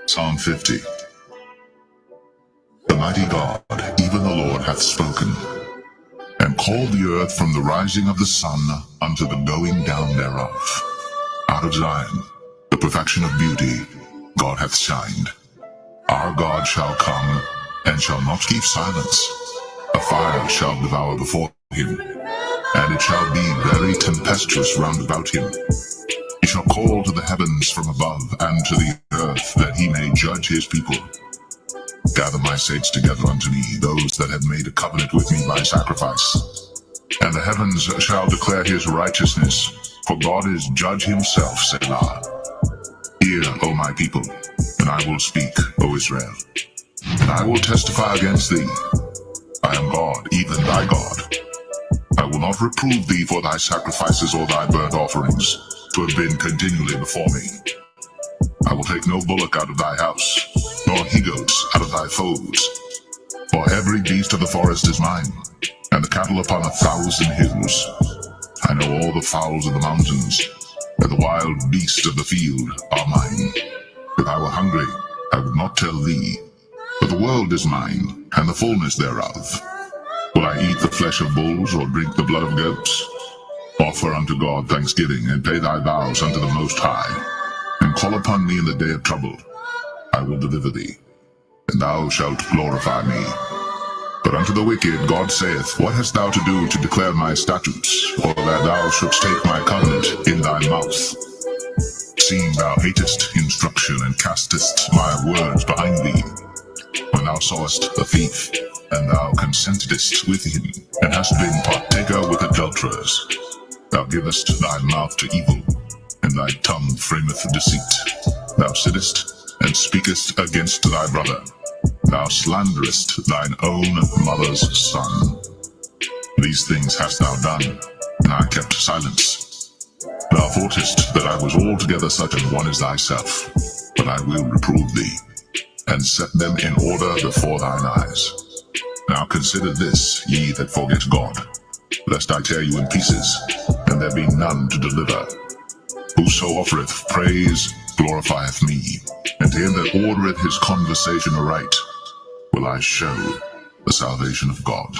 Psalm 50. The mighty God, even the Lord, hath spoken, and called the earth from the rising of the sun unto the going down thereof. Out of Zion, the perfection of beauty, God hath shined. Our God shall come, and shall not keep silence. A fire shall devour before him, and it shall be very tempestuous round about him. He shall call to the heavens from above, and to the earth, that he may judge his people. Gather my saints together unto me, those that have made a covenant with me by sacrifice. And the heavens shall declare his righteousness, for God is judge himself, Selah. Hear, O my people, and I will speak, O Israel. And I will testify against thee. I am God, even thy God. I will not reprove thee for thy sacrifices or thy burnt offerings, to have been continually before me. I will take no bullock out of thy house, nor he-goats out of thy folds. For every beast of the forest is mine, and the cattle upon 1,000 hills. I know all the fowls of the mountains, and the wild beasts of the field are mine. If I were hungry, I would not tell thee, but the world is mine, and the fullness thereof. Will I eat the flesh of bulls, or drink the blood of goats? Offer unto God thanksgiving, and pay thy vows unto the Most High, and call upon me in the day of trouble. I will deliver thee, and thou shalt glorify me. But unto the wicked God saith, What hast thou to do to declare my statutes, or that thou shouldst take my covenant in thy mouth? Seeing thou hatest instruction, and castest my words behind thee. When thou sawest a thief, and thou consentedst with him, and hast been partaker with adulterers, thou givest thy mouth to evil, and thy tongue frameth deceit. Thou sittest and speakest against thy brother. Thou slanderest thine own mother's son. These things hast thou done, and I kept silence. Thou thoughtest that I was altogether such an one as thyself, but I will reprove thee, and set them in order before thine eyes. Now consider this, ye that forget God, lest I tear you in pieces, and there be none to deliver. Whoso offereth praise glorifieth me, and to him that ordereth his conversation aright will I show the salvation of God.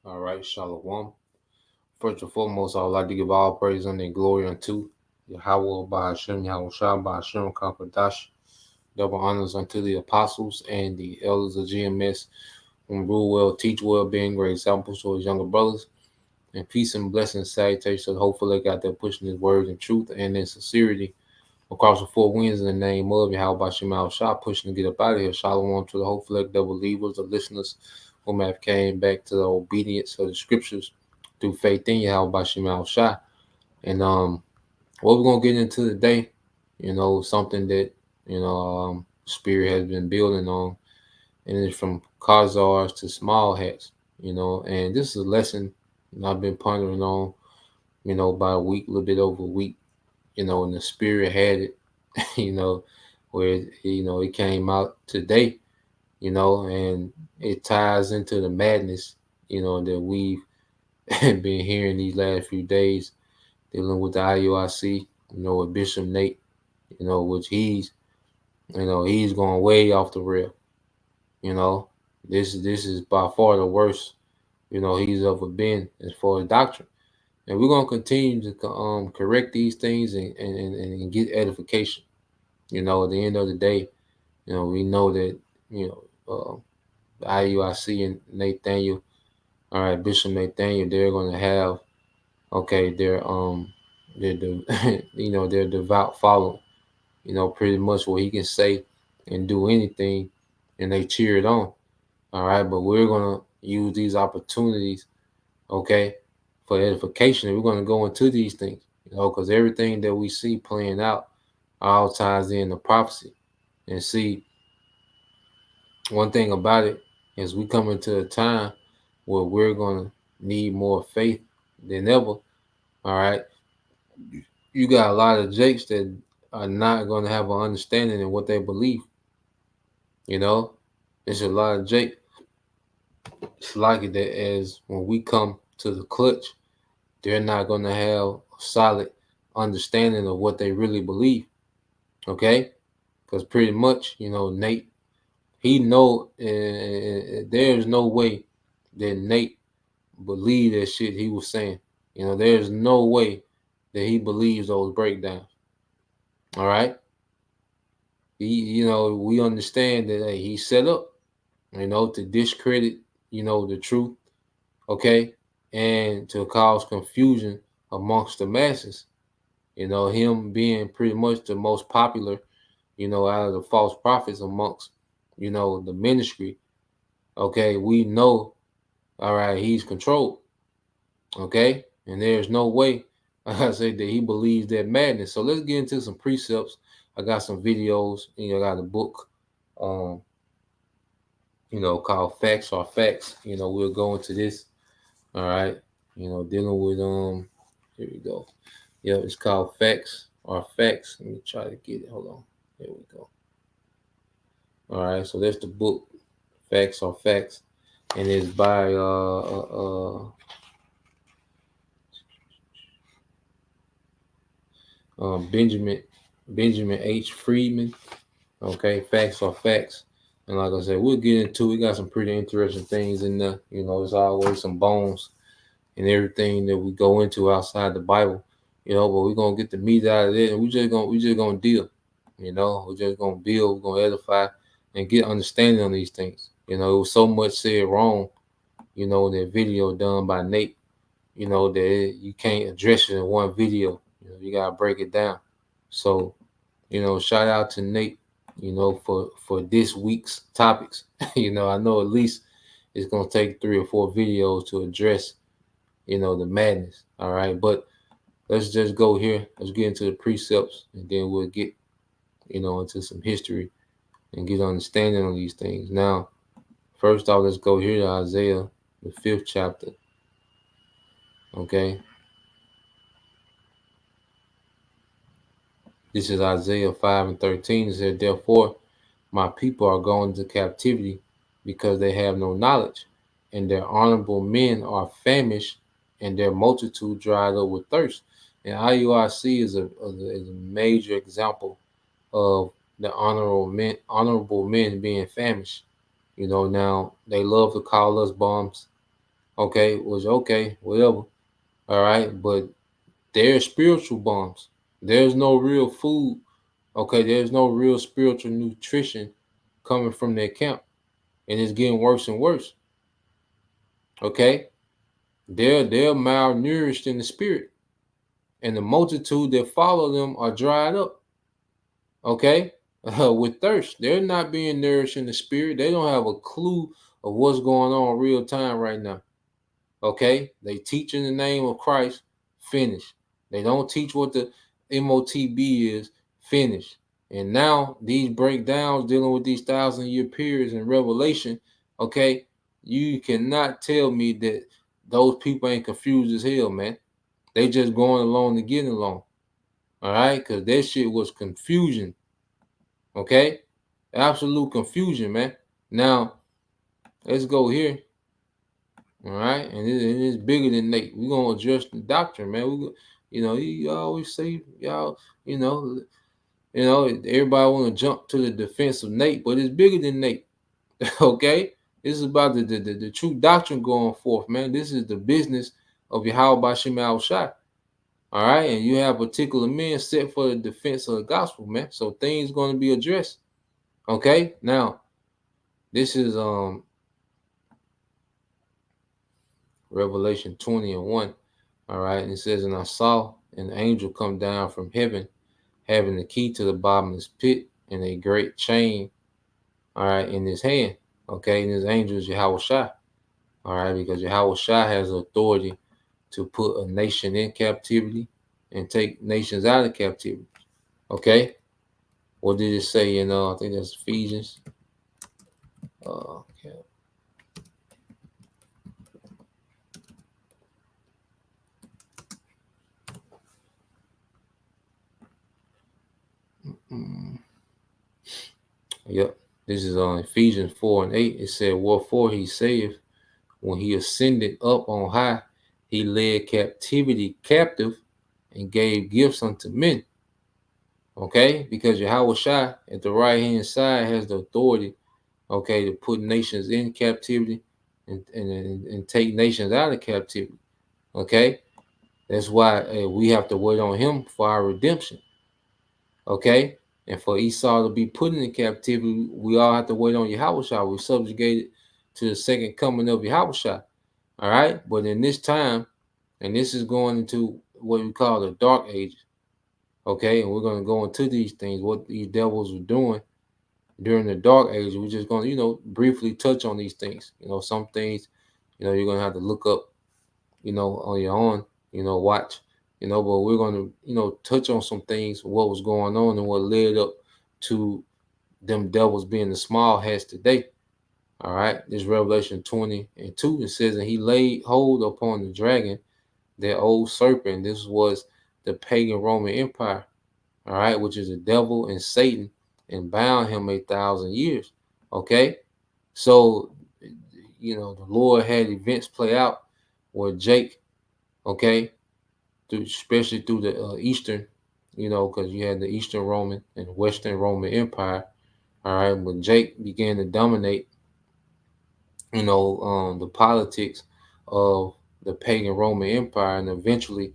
All right, Shalom. First and foremost, I would like to give all praise and glory unto Yahweh by Hashem, Yahweh Shah by Hashem, Kampadash. Double honors unto the apostles and the elders of GMS, whom rule well, teach well, being great examples to his younger brothers. And peace and blessings, salutations. Hopefully, they got there pushing his words in truth and in sincerity across the four winds in the name of Yahweh by Hashem, Yahweh Shah, pushing to get up out of here. Shalom to the whole fleck, the believers, the listeners whom have came back to the obedience of the scriptures through faith in Yahweh by Hashem, Shah. And what we're gonna get into today, something that Spirit has been building on, and it's from Khazars to small hats, and this is a lesson I've been pondering on, about a week, a little bit over a week, and the Spirit had it, where it came out today, and it ties into the madness, that we've been hearing these last few days, dealing with the IUIC, with Bishop Nate, which he's going way off the rail, This is by far the worst, he's ever been as far as doctrine. And we're gonna continue to correct these things and get edification. At the end of the day, we know that you the IUIC and Nathaniel, all right, Bishop Nathaniel, they're gonna have their their devout follow. Pretty much what he can say and do anything, and they cheer it on. All right, but we're gonna use these opportunities, okay, for edification. And we're gonna go into these things, because everything that we see playing out all ties in the prophecy. And see, one thing about it is we come into a time where we're gonna need more faith than ever. All right, you got a lot of jakes that are not gonna have an understanding in what they believe. You know, there's a lot of jake. It's likely that as when we come to the clutch, they're not gonna have a solid understanding of what they really believe. Okay, because pretty much, Nate, he know, there's no way that Nate believed that shit he was saying. There's no way that he believes those breakdowns. All right, we understand that, hey, he set up, to discredit, the truth, okay, and to cause confusion amongst the masses. Him being pretty much the most popular, out of the false prophets amongst, the ministry. Okay, we know, all right, he's controlled. Okay, and there's no way, like I say, that he believes that madness. So let's get into some precepts. I got some videos. I got a book, um, called Facts Are Facts. We'll go into this. All right, dealing with here we go. Yeah, it's called Facts Are Facts. Let me try to get it. Hold on. There we go. All right, so that's the book, Facts Are Facts, and it's by Benjamin H. Friedman. Okay, Facts Are Facts. And like I said, we'll get into it. We got some pretty interesting things in there. There's always some bones and everything that we go into outside the Bible. But we're gonna get the meat out of it, and we just gonna deal. We're just gonna build, we're gonna edify, and get understanding on these things. It was so much said wrong, in that video done by Nate. That you can't address it in one video. You gotta break it down. So, shout out to Nate, for this week's topics. I know at least it's gonna take 3 or 4 videos to address, the madness. All right, but let's just go here. Let's get into the precepts, and then we'll get, into some history and get understanding on these things. Now, first off, let's go here to Isaiah, the 5th chapter. Okay, this is Isaiah 5:13. It said, "Therefore, my people are going into captivity because they have no knowledge, and their honorable men are famished, and their multitude dried up with thirst." And IUIC is a major example of the honorable men being famished. Now they love to call us bums. Okay, was okay, whatever. All right, but they're spiritual bums. There's no real food. Okay, there's no real spiritual nutrition coming from their camp, and it's getting worse and worse. Okay, they're malnourished in the spirit, and the multitude that follow them are dried up. Okay, with thirst, they're not being nourished in the spirit. They don't have a clue of what's going on real time right now. Okay, they teach in the name of Christ. Finish. They don't teach what the MOTB is. Finish. And now these breakdowns dealing with these 1,000-year periods in Revelation, okay, you cannot tell me that those people ain't confused as hell, man. They just going along to get along. All right, because that shit was confusion. Okay, absolute confusion, man. Now let's go here. All right, and it's bigger than Nate. We're gonna address the doctrine, man. He always say, y'all, everybody want to jump to the defense of Nate, but it's bigger than Nate. Okay, This is about the true doctrine going forth, man. This is the business of Yahweh Bashim Al Shai. All right, and you have particular men set for the defense of the gospel, man. So things going to be addressed. Okay, now this is Revelation 20:1. All right, and it says, and I saw an angel come down from heaven, having the key to the bottomless pit and a great chain, all right, in his hand. Okay, and his angel is Yahweh Shai. All right, because Yahweh Shai has authority to put a nation in captivity and take nations out of captivity. Okay, what did it say in I think that's Ephesians. Okay. Mm. Yep. This is on Ephesians 4:8. It said, wherefore he saith, when he ascended up on high, he led captivity captive and gave gifts unto men. Okay, because Yahweh Shai at the right hand side has the authority, okay, to put nations in captivity and take nations out of captivity. Okay, that's why we have to wait on him for our redemption. Okay, and for Esau to be put in captivity, we all have to wait on Yahweh Shai. We're subjugated to the second coming of Yahweh Shai. All right, but in this time, and this is going into what we call the dark ages. Okay, and we're going to go into these things, what these devils were doing during the dark age. We're just going to, briefly touch on these things. Some things, you're going to have to look up, on your own, watch, but we're going to, touch on some things, what was going on and what led up to them devils being the small hats today. All right, this Revelation 20:2, it says, and he laid hold upon the dragon, that old serpent. This was the pagan Roman Empire, all right, which is the devil and Satan, and bound him 1,000 years. Okay, so the Lord had events play out where Jake, okay, especially through the Eastern, because you had the Eastern Roman and Western Roman Empire. All right, when Jake began to dominate, the politics of the pagan Roman Empire, and eventually,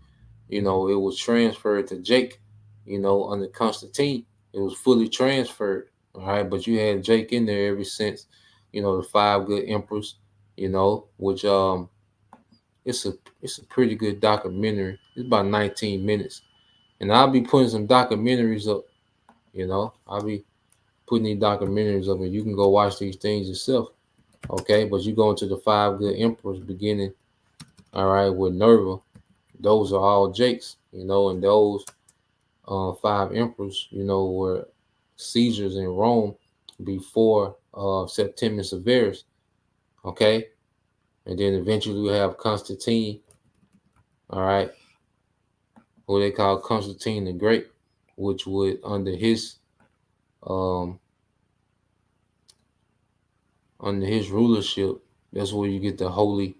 it was transferred to Jake, under Constantine. It was fully transferred. All right, but you had Jake in there ever since, the five good emperors, which it's a pretty good documentary. It's about 19 minutes, and I'll be putting some documentaries up. I'll be putting these documentaries up, and you can go watch these things yourself. Okay, but you go into the five good emperors beginning, all right, with Nerva. Those are all Jakes, and those five emperors, were Caesars in Rome before Septimius Severus. Okay, and then eventually we have Constantine, all right, who they call Constantine the Great, which would um under his rulership, that's where you get the Holy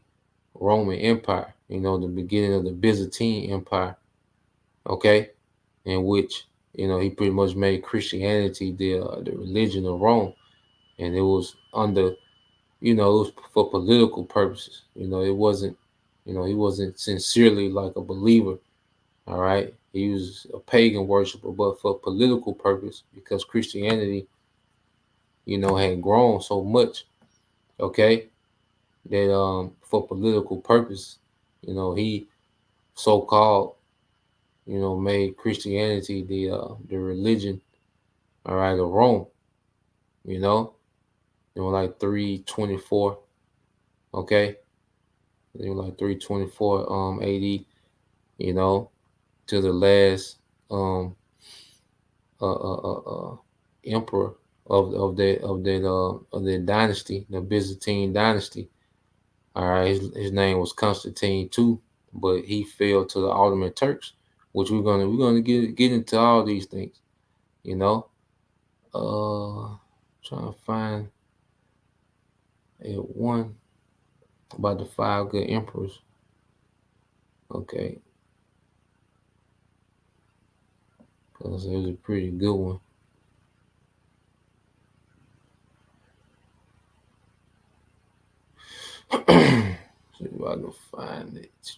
Roman Empire, the beginning of the Byzantine Empire, okay, in which, he pretty much made Christianity the religion of Rome, and it was under, it was for political purposes. It wasn't, he wasn't sincerely like a believer, all right. He was a pagan worshiper, but for political purpose, because Christianity, had grown so much, okay, that for political purpose, he so-called, made Christianity the religion, all right, of Rome. They were like 324, okay, they were like 324 AD, to the last uh, uh, uh, uh, emperor of that dynasty, the Byzantine dynasty. All right, his name was Constantine too, but he fell to the Ottoman Turks, which we're gonna get into all these things, you know. Trying to find one about the five good emperors. Okay, because it was a pretty good one. See if I can find it.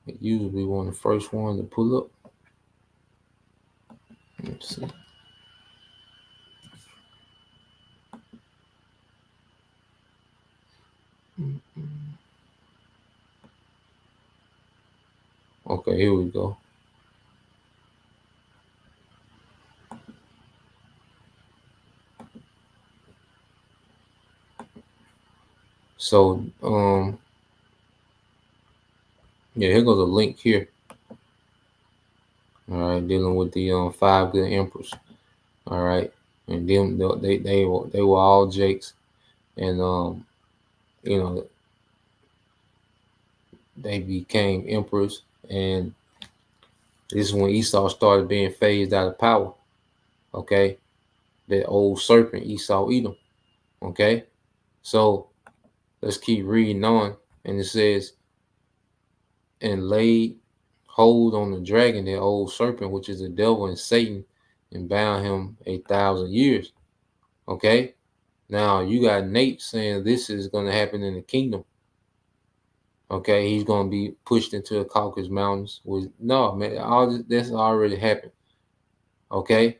It usually one of the first one to pull up. Let's see. Okay, here we go. So, yeah, here goes a link here. All right, dealing with the five good emperors. All right, and them they were all Jakes, and you know they became emperors, and this is when Esau started being phased out of power. Okay, that old serpent Esau Edom. Okay, so let's keep reading on, and it says, and laid hold on the dragon, that old serpent, which is the devil and Satan, and bound him 1,000 years. Okay, now you got Nate saying this is going to happen in the kingdom. Okay, he's going to be pushed into the Caucasus Mountains. No, man, all this already happened. Okay,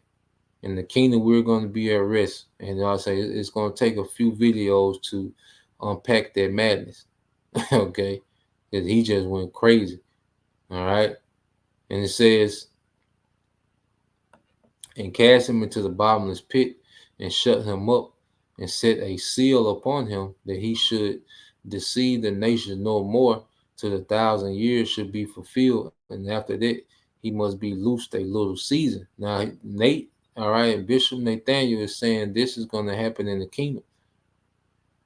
in the kingdom we're going to be at rest, and I'll say it's going to take a few videos to unpack that madness. Okay, because he just went crazy. All right, and it says, and cast him into the bottomless pit, and shut him up, and set a seal upon him, that he should deceive the nations no more, till the 1,000 years should be fulfilled. And after that, he must be loosed a little season. Now, Nate, all right, Bishop Nathaniel is saying this is going to happen in the kingdom.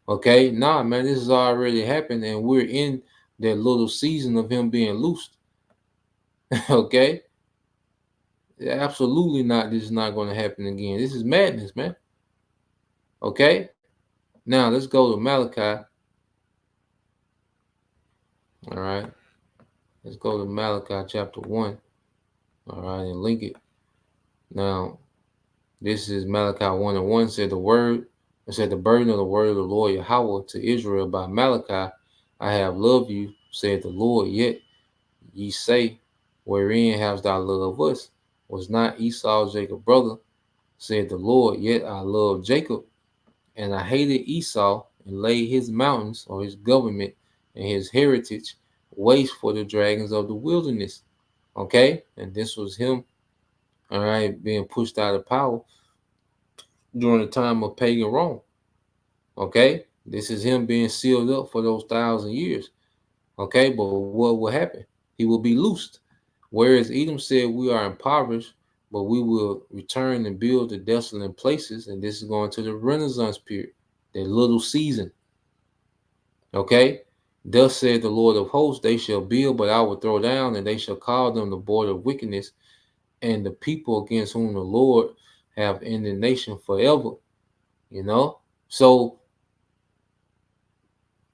Okay, nah, man, this has already happened, and we're in that little season of him being loosed. Okay, absolutely not. This is not going to happen again. This is madness, man. Okay, now let's go to Malachi. All right, let's go to Malachi chapter 1. All right, and link it. Now, this is Malachi 1 and 1. Said the word, it said the burden of the word of the Lord Yahweh to Israel by Malachi. I have loved you, said the Lord, yet ye say, wherein hast thou loved us? Was not Esau Jacob's brother? Said the Lord, yet I loved Jacob, and I hated Esau, and laid his mountains, or his government, and his heritage waste for the dragons of the wilderness. Okay, and this was him, all right, being pushed out of power during the time of pagan Rome. Okay, this is him being sealed up for those 1,000 years. Okay, but what will happen? He will be loosed. Whereas Edom said, we are impoverished, but we will return and build the desolate places. And this is going to the Renaissance period, the little season. Okay, thus said the Lord of hosts, they shall build, but I will throw down, and they shall call them the border of wickedness, and the people against whom the Lord have indignation forever. You know, so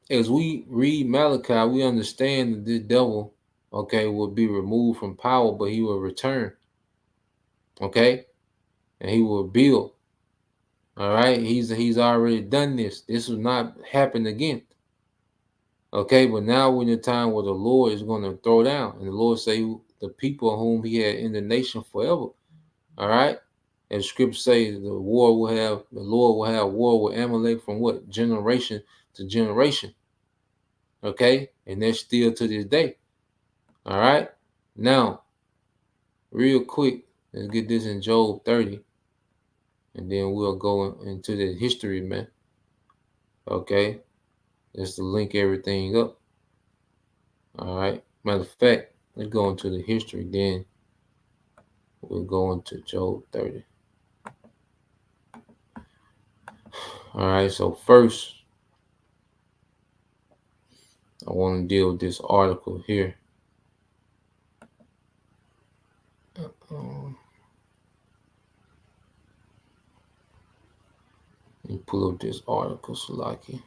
as we read Malachi, we understand that this devil, okay, will be removed from power, but he will return, okay, and he will build. All right, he's already done this. This will not happen again. Okay, but now we're in a time where the Lord is going to throw down, and the Lord say the people whom He had in the nation forever. All right, and Scripture says the Lord will have war with Amalek from what generation to generation. Okay, and that's still to this day. All right, now real quick, let's get this in Job 30, and then we'll go into the history, man. Okay, just to link everything up. All right. Matter of fact, let's go into the history. Then we'll go into Job 30. All right. So first, I want to deal with this article here. Let me pull up this article, Salaki.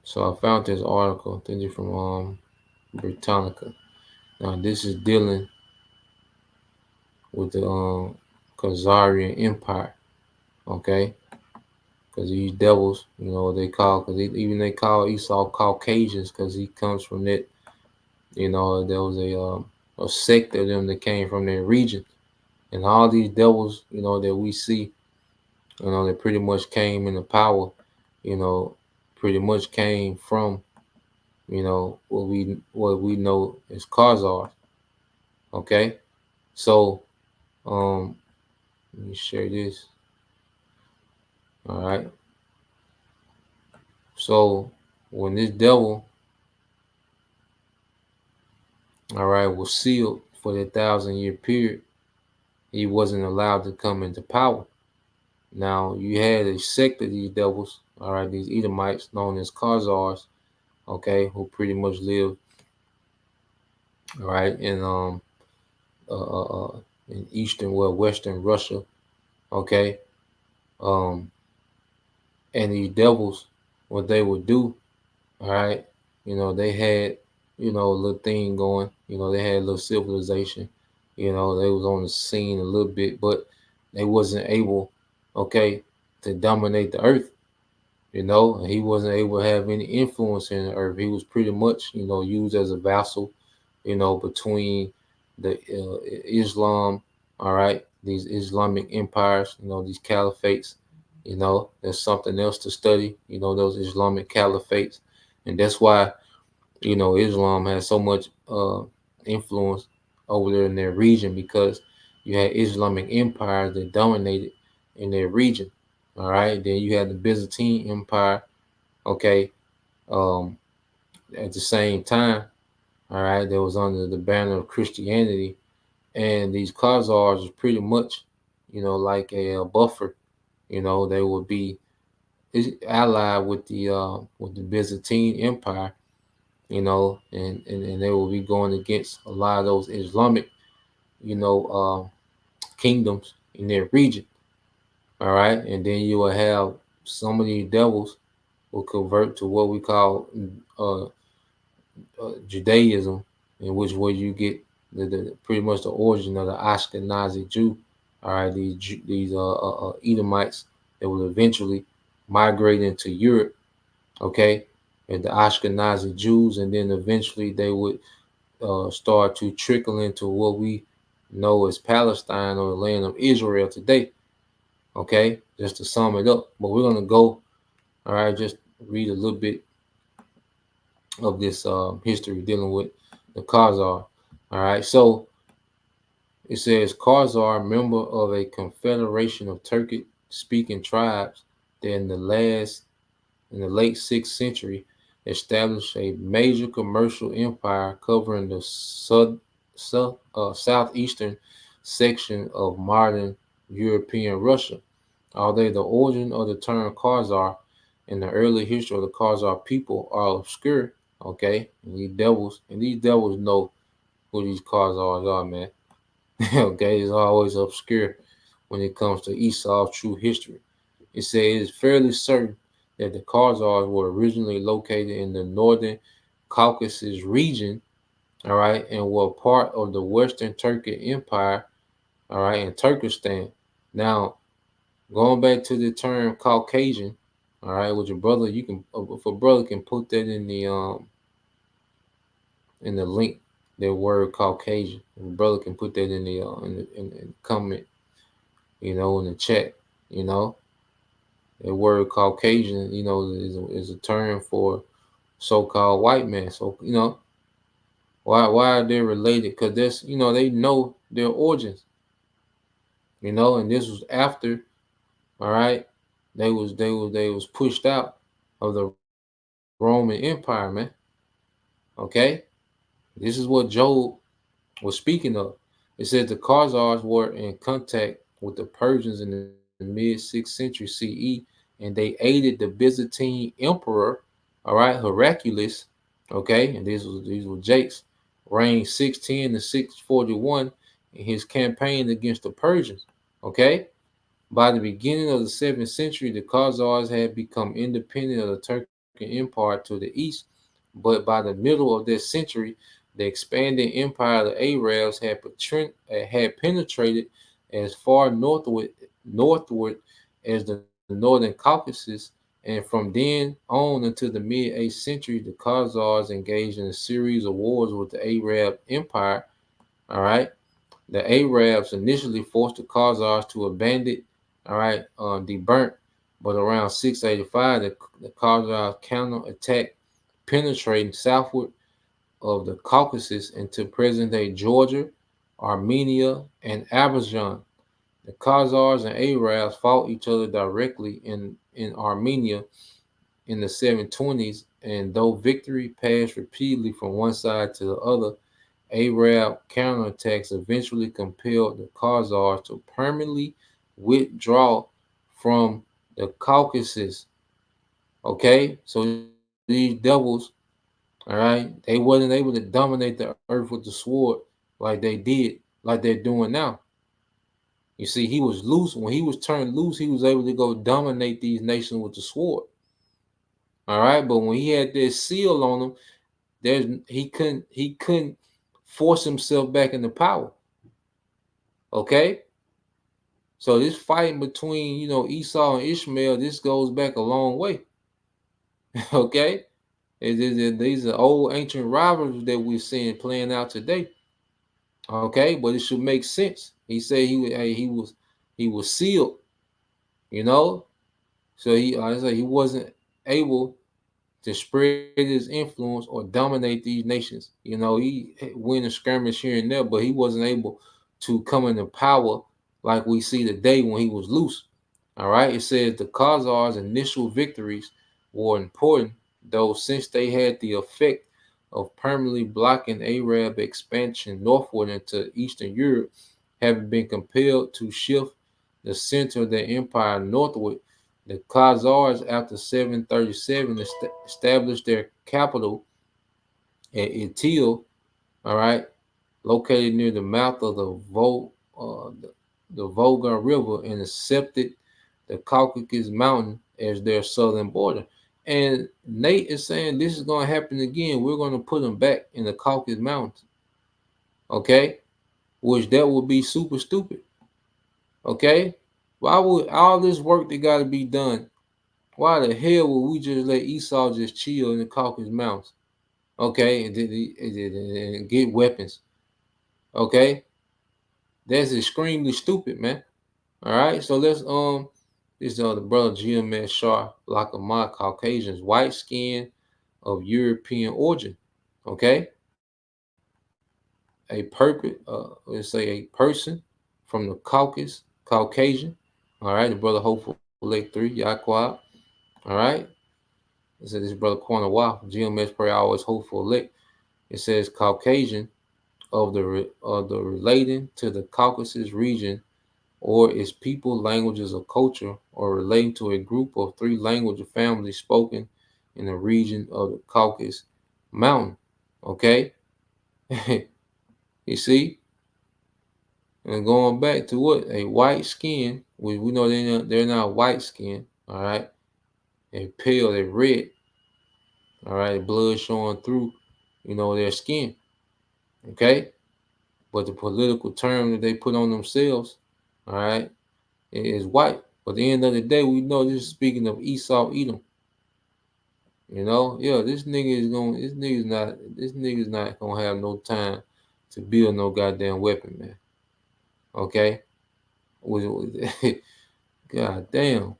So I found this article. I think it's from Britannica. Now this is dealing with the Khazarian Empire. Okay, because these devils, they call, because even they call Esau Caucasians because he comes from that. There was a sect of them that came from that region, and all these devils, that we see, that pretty much came into power, you know, pretty much came from, what we know as Khazars. Okay, so let me share this. All right, so when this devil, all right, was sealed for that 1,000-year period, he wasn't allowed to come into power. Now you had a sect of these devils, all right, these Edomites known as Khazars, okay, who pretty much lived, all right, uh, uh, uh, in eastern, well, western Russia, okay, um, and these devils, what they would do, all right, they had, a little thing going, they had a little civilization, they was on the scene a little bit, but they wasn't able, okay, to dominate the earth. And he wasn't able to have any influence in the earth. He was pretty much, used as a vassal, between the Islam, all right, these Islamic empires, these caliphates. There's something else to study, those Islamic caliphates. And that's why, Islam has so much influence over there in their region, because you had Islamic empires that dominated in their region. All right. Then you had the Byzantine Empire, okay, um, at the same time, all right, that was under the banner of Christianity. And these Khazars was pretty much, like a buffer. They would be allied with the Byzantine Empire, and they will be going against a lot of those Islamic, you know, kingdoms in their region. All right, and then you will have some of these devils will convert to what we call uh, Judaism, in which way you get the pretty much the origin of the Ashkenazi Jew. All right, these Edomites that will eventually migrate into Europe. Okay, and the Ashkenazi Jews, and then eventually they would start to trickle into what we know as Palestine, or the land of Israel today. Okay, just to sum it up. But we're gonna go, all right, just read a little bit of this history dealing with the Khazar. All right, so it says Khazar, member of a confederation of Turkic-speaking tribes that in the late 6th century, established a major commercial empire covering the southeastern section of modern European Russia. Although the origin of the term Khazar and the early history of the Khazar people are obscure, okay, and these devils know who these Khazars are, man. Okay, it's always obscure when it comes to Esau's true history. It says it's fairly certain that the Khazars were originally located in the northern Caucasus region, all right, and were part of the Western Turkic Empire, all right, in Turkestan. Now, going back to the term Caucasian, all right, with your brother, you can, if a brother can put that in the link, that word Caucasian. If a brother can put that in the comment, in the chat, you know. The word Caucasian, is a term for so-called white man. So, why are they related? Because they know their origins, and this was after, all right, they was pushed out of the Roman Empire, man. Okay, this is what Job was speaking of. It says the Khazars were in contact with the Persians in the mid 6th century CE, and they aided the Byzantine emperor, all right, Heraclius, okay, and these were Jake's, reigned 610 to 641 in his campaign against the Persians, okay. By the beginning of the 7th century, the Khazars had become independent of the Turkic Empire to the east, but by the middle of that century, the expanding empire of the Arabs had penetrated as far northward as the northern Caucasus, and from then on until the mid 8th century, the Khazars engaged in a series of wars with the Arab Empire. All right, the Arabs initially forced the Khazars to abandon, all right, the burnt, but around 685, the Khazars counterattacked, penetrating southward of the Caucasus into present-day Georgia, Armenia, and Azerbaijan. The Khazars and Arabs fought each other directly in Armenia in the 720s, and though victory passed repeatedly from one side to the other, Arab counterattacks eventually compelled the Khazars to permanently withdraw from the Caucasus. Okay, so these devils, all right, they wasn't able to dominate the earth with the sword like they did, like they're doing now. You see, he was loose. When he was turned loose, he was able to go dominate these nations with the sword. All right, but when he had this seal on him, he couldn't force himself back into power. Okay, so this fighting between Esau and Ishmael, this goes back a long way. Okay, these are old ancient rivalries that we're seeing playing out today. Okay, but it should make sense. He said he was sealed, you know. So like I said, he wasn't able to spread his influence or dominate these nations. He win a skirmish here and there, but he wasn't able to come into power like we see today when he was loose. All right, it says the Khazars' initial victories were important, though, since they had the effect of permanently blocking Arab expansion northward into Eastern Europe, having been compelled to shift the center of their empire northward. The Khazars, after 737, established their capital at Itil, all right, located near the mouth of the Volga River, and accepted the Caucasus Mountain as their southern border. And Nate is saying this is going to happen again. We're going to put them back in the Caucasus Mountains, okay? Which that would be super stupid, okay? Why would all this work that got to be done? Why the hell would we just let Esau just chill in the Caucasus Mountains, okay, and get weapons, okay? That's extremely stupid, man. All right, so this is the brother GMS Shah Lakamat, Caucasians, white skin of European origin. Okay, let's say a person from the Caucasian. All right, the brother Hopeful Lake 3, Yaquab. All right, it says this brother Corner Wow, GMS Prayer always Hopeful Lake. It says Caucasian of the relating to the Caucasus region, or its people, languages, or culture, or relating to a group of three language families spoken in the region of the Caucasus Mountain. Okay, you see, and going back to what a white skin, we know they're not white skin. All right, they're pale, they're red. All right, blood showing through, their skin. Okay, but the political term that they put on themselves, all right, is white. But at the end of the day, we know this is speaking of Esau Edom. Yeah, this nigga's not gonna have no time to build no goddamn weapon, man. Okay? God damn.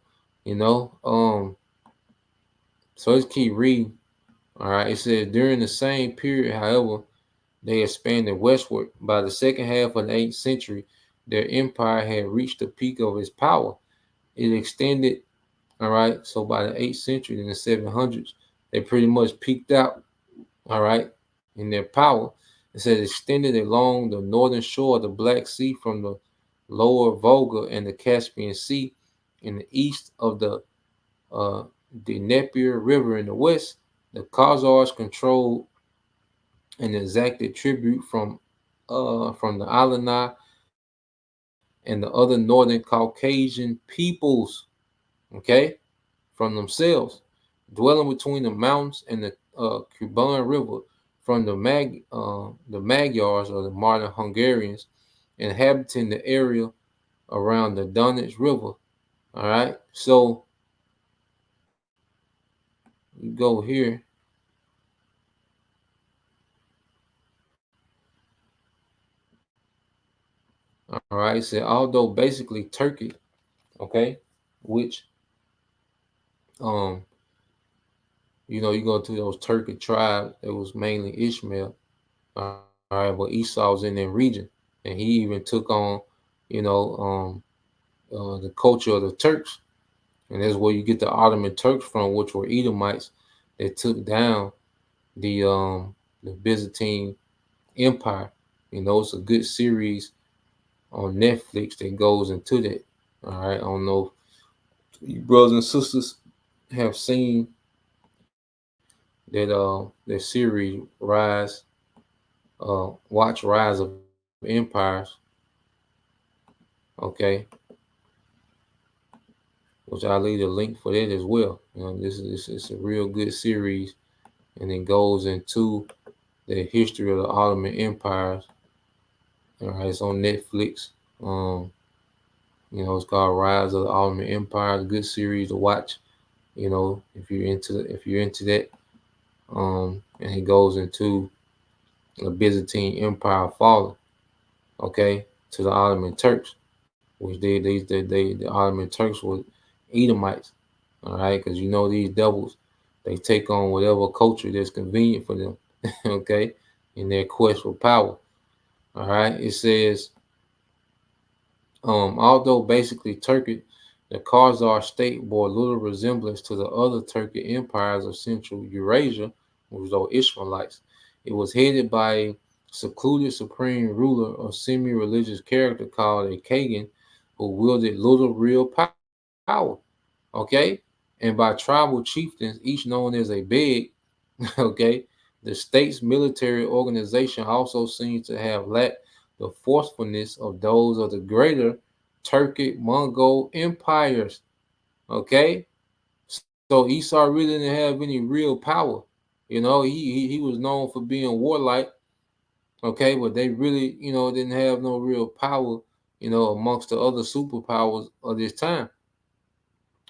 You know? So let's keep reading. Alright, it says during the same period, however, they expanded westward. By the second half of the 8th century, their empire had reached the peak of its power. It extended, all right. So by the 8th century, in the 700s, they pretty much peaked out, all right, in their power. It says extended along the northern shore of the Black Sea from the lower Volga and the Caspian Sea in the east of uh, the Dnieper River in the west. The Khazars controlled and exacted tribute from the Alani and the other northern Caucasian peoples, okay, from themselves, dwelling between the mountains and the Kuban River, from the Magyars or the modern Hungarians, inhabiting the area around the Donetsk River. All right, so you go here. All right, it said although basically Turkey, okay, which um you go to those Turkic tribes, it was mainly Ishmael. All right, but Esau was in that region, and he even took on, you know, the culture of the Turks, and that's where you get the Ottoman Turks from, which were Edomites that took down the Byzantine Empire. It's a good series on Netflix that goes into that. All right, I don't know if you brothers and sisters have seen that series Rise, watch Rise of Empires. Okay, which I'll leave a link for that as well. This is a real good series, and it goes into the history of the Ottoman empires. All right, it's on Netflix. Um, it's called Rise of the Ottoman Empire. It's a good series to watch. If you're into that. And it goes into the Byzantine Empire falling. Okay, to the Ottoman Turks, which the Ottoman Turks were Edomites. All right, because these devils, they take on whatever culture that's convenient for them. Okay, in their quest for power. All right, it says, although basically Turkic, the Khazar state bore little resemblance to the other Turkic empires of Central Eurasia, which were Ishmaelites. It was headed by a secluded supreme ruler or semi-religious character called a Kagan, who wielded little real power. Okay, and by tribal chieftains, each known as a beg. Okay, the state's military organization also seems to have lacked the forcefulness of those of the greater Turkic Mongol empires. Okay, so Esau really didn't have any real power. He was known for being warlike. Okay, but they really didn't have no real power. Amongst the other superpowers of this time.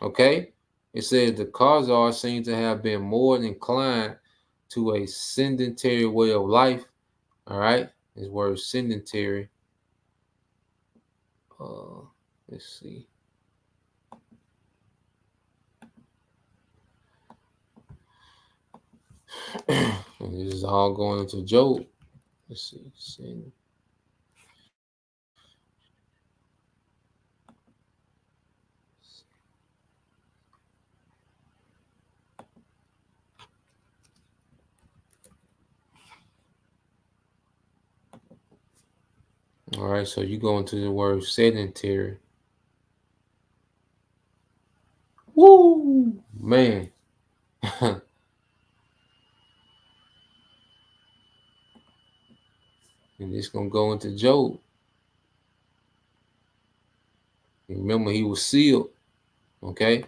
Okay, it says the Khazars seem to have been more inclined to a sedentary way of life. All right, this word sedentary. Uh, let's see. And this is all going into Job. Let's see. All right, so you go into the word sedentary. Woo, man. And it's gonna go into Job. Remember, he was sealed. Okay,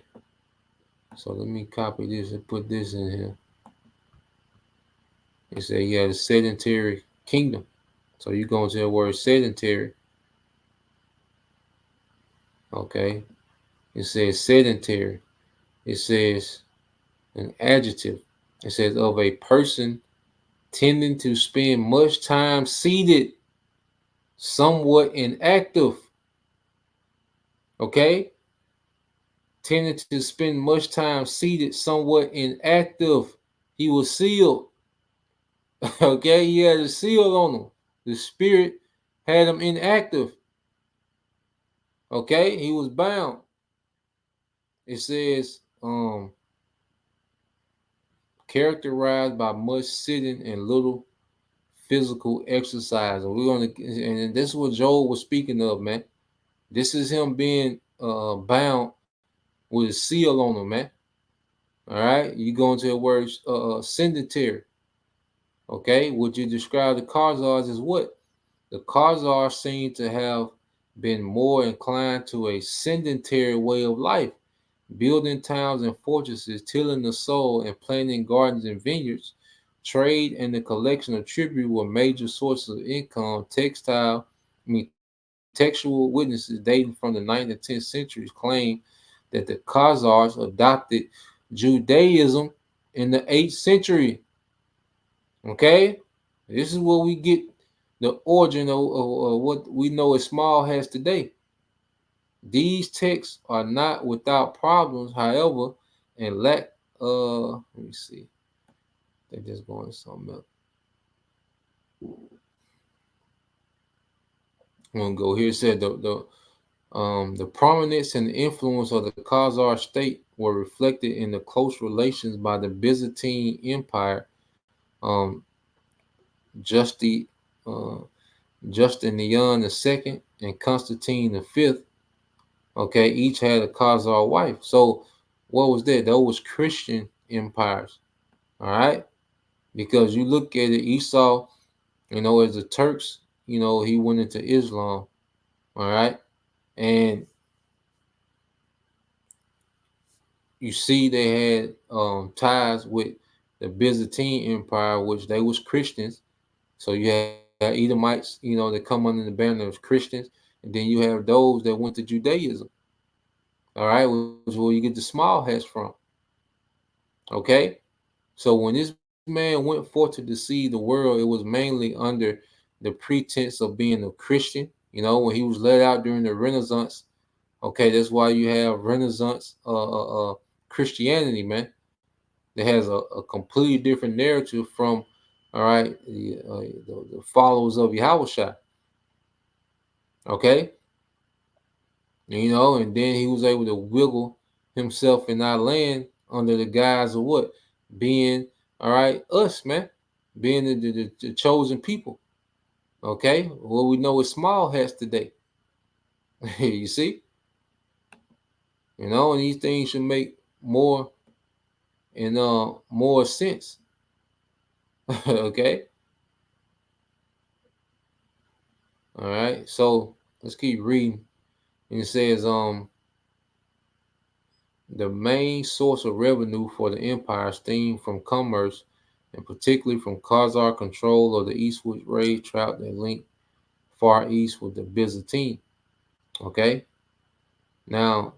so let me copy this and put this in here. It said he had a sedentary kingdom. So you go into the word sedentary. Okay, it says sedentary. It says an adjective. It says of a person tending to spend much time seated, somewhat inactive. Okay, tending to spend much time seated, somewhat inactive. He was sealed. Okay, he had a seal on him. The spirit had him inactive. Okay, he was bound. It says, characterized by much sitting and little physical exercise. And and this is what Joel was speaking of, man. This is him being bound with a seal on him, man. All right, you go into the word sedentary. Okay, would you describe the Khazars as what? The Khazars seem to have been more inclined to a sedentary way of life, building towns and fortresses, tilling the soil, and planting gardens and vineyards. Trade and the collection of tribute were major sources of income. textual witnesses dating from the 9th and 10th centuries claim that the Khazars adopted Judaism in the 8th century. Okay? This is where we get the origin of what we know as small has today. These texts are not without problems, however, and lack let me see. They just going to something else. I'm gonna go here. It said the prominence and influence of the Khazar state were reflected in the close relations by the Byzantine Empire. Um, Justi, uh, Justinian II and Constantine V. Okay, each had a Khazar wife. So what was that? Those was Christian empires. All right, because you look at it, Esau, as the Turks, he went into Islam. All right, and you see they had ties with the Byzantine Empire, which they was Christians. So you had Edomites, that come under the banner of Christians, and then you have those that went to Judaism. All right, which is where you get the small hats from. Okay, so when this man went forth to deceive the world, it was mainly under the pretense of being a Christian. When he was let out during the Renaissance. Okay, that's why you have Renaissance Christianity, man. That has a completely different narrative from, all right, the followers of Yahushua. Okay, and then he was able to wiggle himself in our land under the guise of what? Being, all right, us, man, being the chosen people. Okay, what we know is small hats today. You see, and these things should make more and more sense. Okay, all right. So let's keep reading. And it says, the main source of revenue for the empire stemmed from commerce, and particularly from Khazar control of the eastward trade route that linked Far East with the Byzantine. Okay, now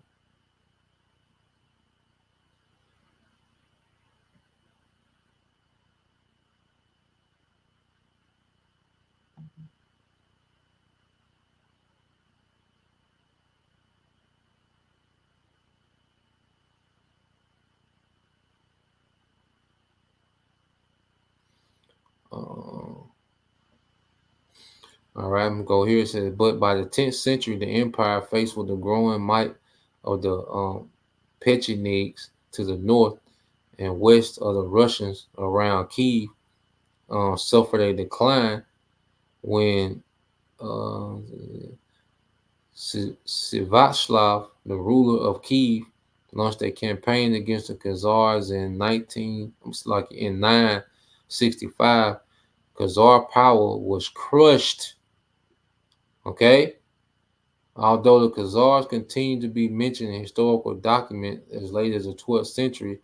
all right, I'm gonna go here. It says, but by the 10th century, the empire, faced with the growing might of the Pechenegs to the north and west of the Russians around Kiev, suffered a decline when uh, Sviatoslav, the ruler of Kiev, launched a campaign against the Khazars in 965. Khazar power was crushed. Okay, although the Khazars continue to be mentioned in historical documents as late as the 12th century,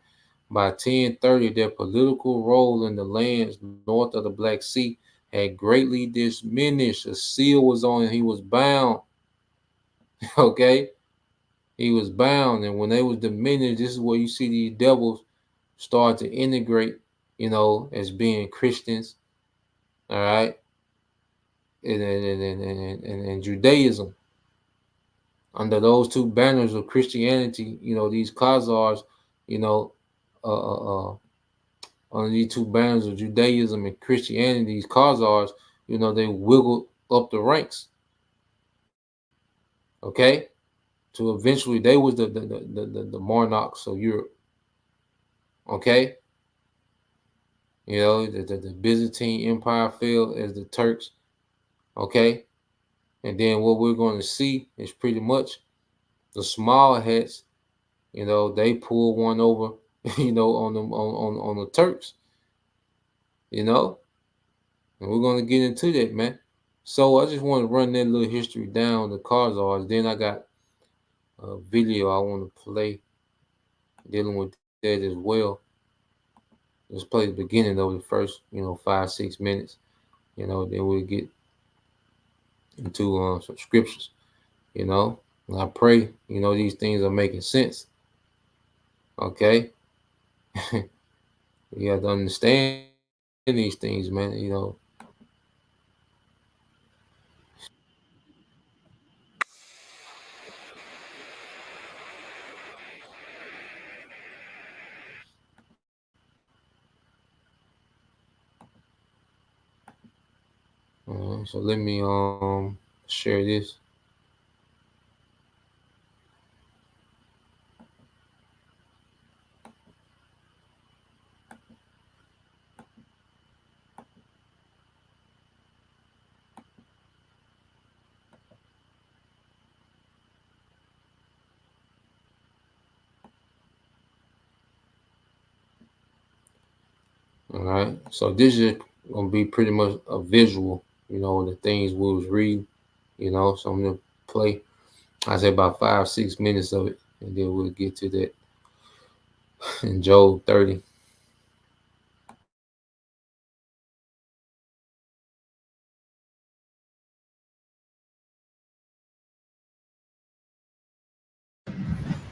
by 1030 their political role in the lands north of the Black Sea had greatly diminished. A seal was on him; he was bound. Okay, he was bound, and when they was diminished, this is where you see these devils start to integrate, as being Christians. All right, and Judaism under those two banners of Christianity. These Khazars, you know, uh, uh, uh, under these two banners of Judaism and Christianity, these Khazars, they wiggled up the ranks. Okay, to eventually they was the monarchs of Europe. Okay, the Byzantine Empire fell as the Turks. Okay, and then what we're going to see is pretty much the small hats. They pull one over. On the Turks. You know, and we're going to get into that, man. So I just want to run that little history down the Khazars. Then I got a video I want to play dealing with that as well. Let's play the beginning of the first, 5-6 minutes. Then we'll get into some scriptures, you know. And I pray, these things are making sense. Okay, you have to understand these things, man. So let me share this. All right. So this is gonna be pretty much a visual, the things we was reading, So I'm gonna play. I say about 5-6 minutes of it, and then we'll get to that in Job 30.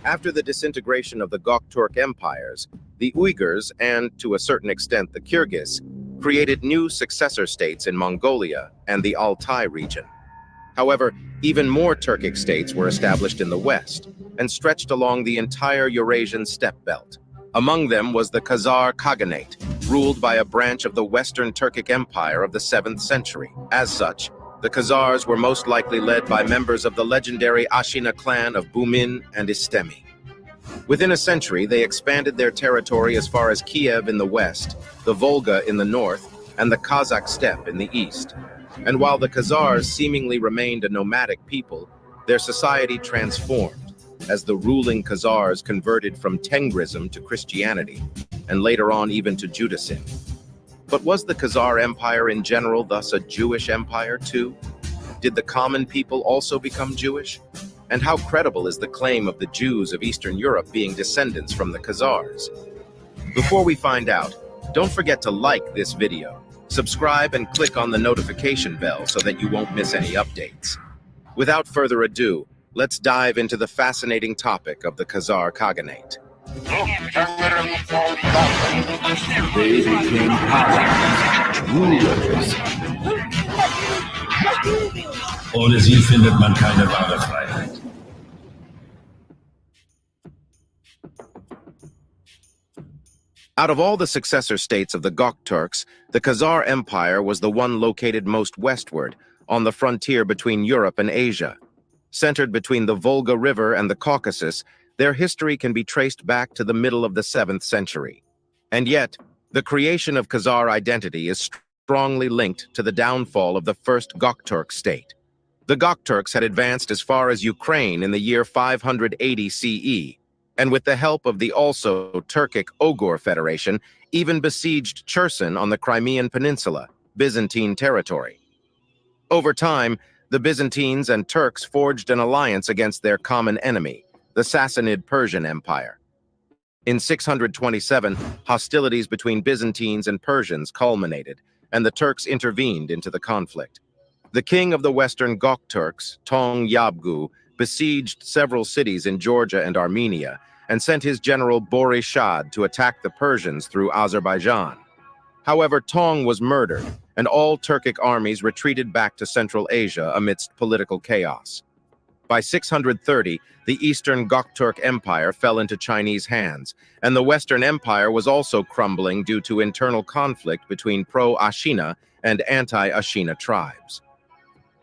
After the disintegration of the Gokturk empires, the Uyghurs, and to a certain extent the Kyrgyz, created new successor states in Mongolia and the Altai region. However, even more Turkic states were established in the west and stretched along the entire Eurasian steppe belt. Among them was the Khazar Khaganate, ruled by a branch of the Western Turkic Empire of the 7th century. As such, the Khazars were most likely led by members of the legendary Ashina clan of Bumin and Istemi. Within a century, they expanded their territory as far as Kiev in the west, the Volga in the north, and the Kazakh steppe in the east. And while the Khazars seemingly remained a nomadic people, their society transformed as the ruling Khazars converted from Tengrism to Christianity, and later on even to Judaism. But was the Khazar Empire in general thus a Jewish empire too? Did the common people also become Jewish? And how credible is the claim of the Jews of Eastern Europe being descendants from the Khazars? Before we find out, don't forget to like this video, subscribe and click on the notification bell so that you won't miss any updates. Without further ado, let's dive into the fascinating topic of the Khazar Khaganate. They became Khazars, rulers. Ohne sie findet man keine wahre Freiheit. Out of all the successor states of the Gokturks, the Khazar Empire was the one located most westward, on the frontier between Europe and Asia. Centered between the Volga River and the Caucasus, their history can be traced back to the middle of the 7th century. And yet, the creation of Khazar identity is strongly linked to the downfall of the first Gokturk state. The Gokturks had advanced as far as Ukraine in the year 580 CE, and with the help of the also Turkic Oghur Federation, even besieged Cherson on the Crimean Peninsula, Byzantine territory. Over time, the Byzantines and Turks forged an alliance against their common enemy, the Sassanid Persian Empire. In 627, hostilities between Byzantines and Persians culminated, and the Turks intervened into the conflict. The king of the Western Gokturks, Tong Yabgu, besieged several cities in Georgia and Armenia, and sent his general Bori Shad to attack the Persians through Azerbaijan. However, Tong was murdered, and all Turkic armies retreated back to Central Asia amidst political chaos. By 630, the Eastern Gokturk Empire fell into Chinese hands, and the Western Empire was also crumbling due to internal conflict between pro-Ashina and anti-Ashina tribes.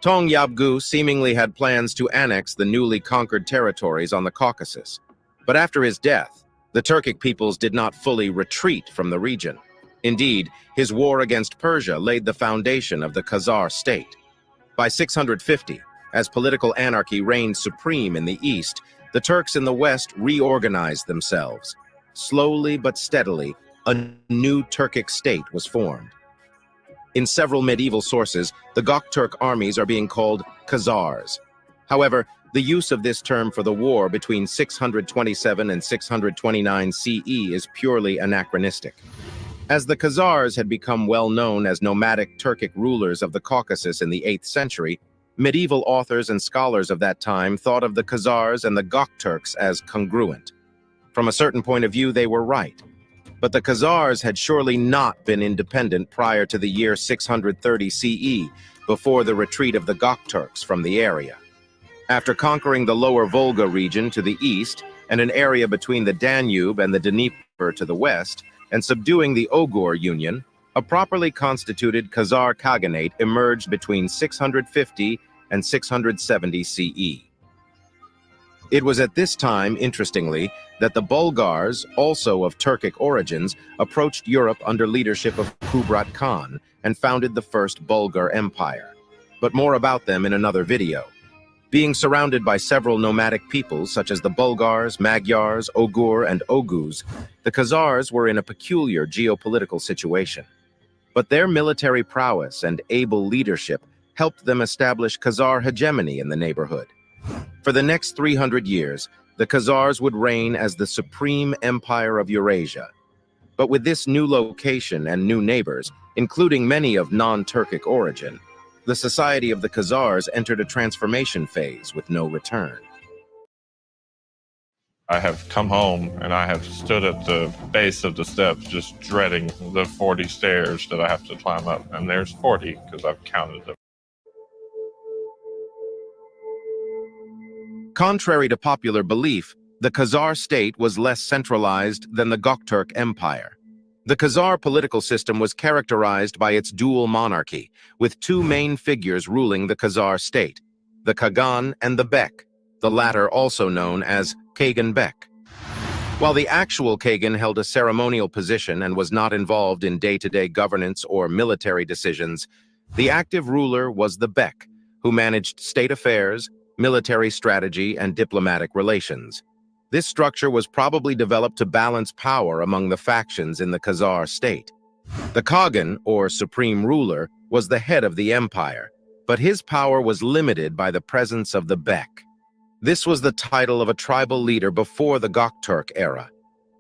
Tong Yabgu seemingly had plans to annex the newly conquered territories on the Caucasus. But after his death, the Turkic peoples did not fully retreat from the region. Indeed, his war against Persia laid the foundation of the Khazar state. By 650, as political anarchy reigned supreme in the east, the Turks in the west reorganized themselves. Slowly but steadily, a new Turkic state was formed. In several medieval sources, the Gokturk armies are being called Khazars. However, the use of this term for the war between 627 and 629 CE is purely anachronistic. As the Khazars had become well known as nomadic Turkic rulers of the Caucasus in the 8th century, Medieval authors and scholars of that time thought of the Khazars and the Gokturks as congruent. From a certain point of view, they were right. But the Khazars had surely not been independent prior to the year 630 CE, before the retreat of the Gokturks from the area. After conquering the lower Volga region to the east and an area between the Danube and the Dnieper to the west, and subduing the Oghur Union, a properly constituted Khazar Khaganate emerged between 650 and 670 CE. It was at this time, interestingly, that the Bulgars, also of Turkic origins, approached Europe under leadership of Kubrat Khan and founded the First Bulgar Empire. But more about them in another video. Being surrounded by several nomadic peoples such as the Bulgars, Magyars, Oghur, and Oghuz, the Khazars were in a peculiar geopolitical situation. But their military prowess and able leadership helped them establish Khazar hegemony in the neighborhood. For the next 300 years, the Khazars would reign as the supreme empire of Eurasia. But with this new location and new neighbors, including many of non-Turkic origin, the society of the Khazars entered a transformation phase with no return. I have come home and I have stood at the base of the steps just dreading the 40 stairs that I have to climb up. And there's 40 because I've counted them. Contrary to popular belief, the Khazar state was less centralized than the Gokturk Empire. The Khazar political system was characterized by its dual monarchy, with two main figures ruling the Khazar state, the Khagan and the Bek, the latter also known as Kagan Bek. While the actual Kagan held a ceremonial position and was not involved in day-to-day governance or military decisions, the active ruler was the Bek, who managed state affairs, military strategy, and diplomatic relations. This structure was probably developed to balance power among the factions in the Khazar state. The Khagan, or supreme ruler, was the head of the empire, but his power was limited by the presence of the Bek. This was the title of a tribal leader before the Gokturk era.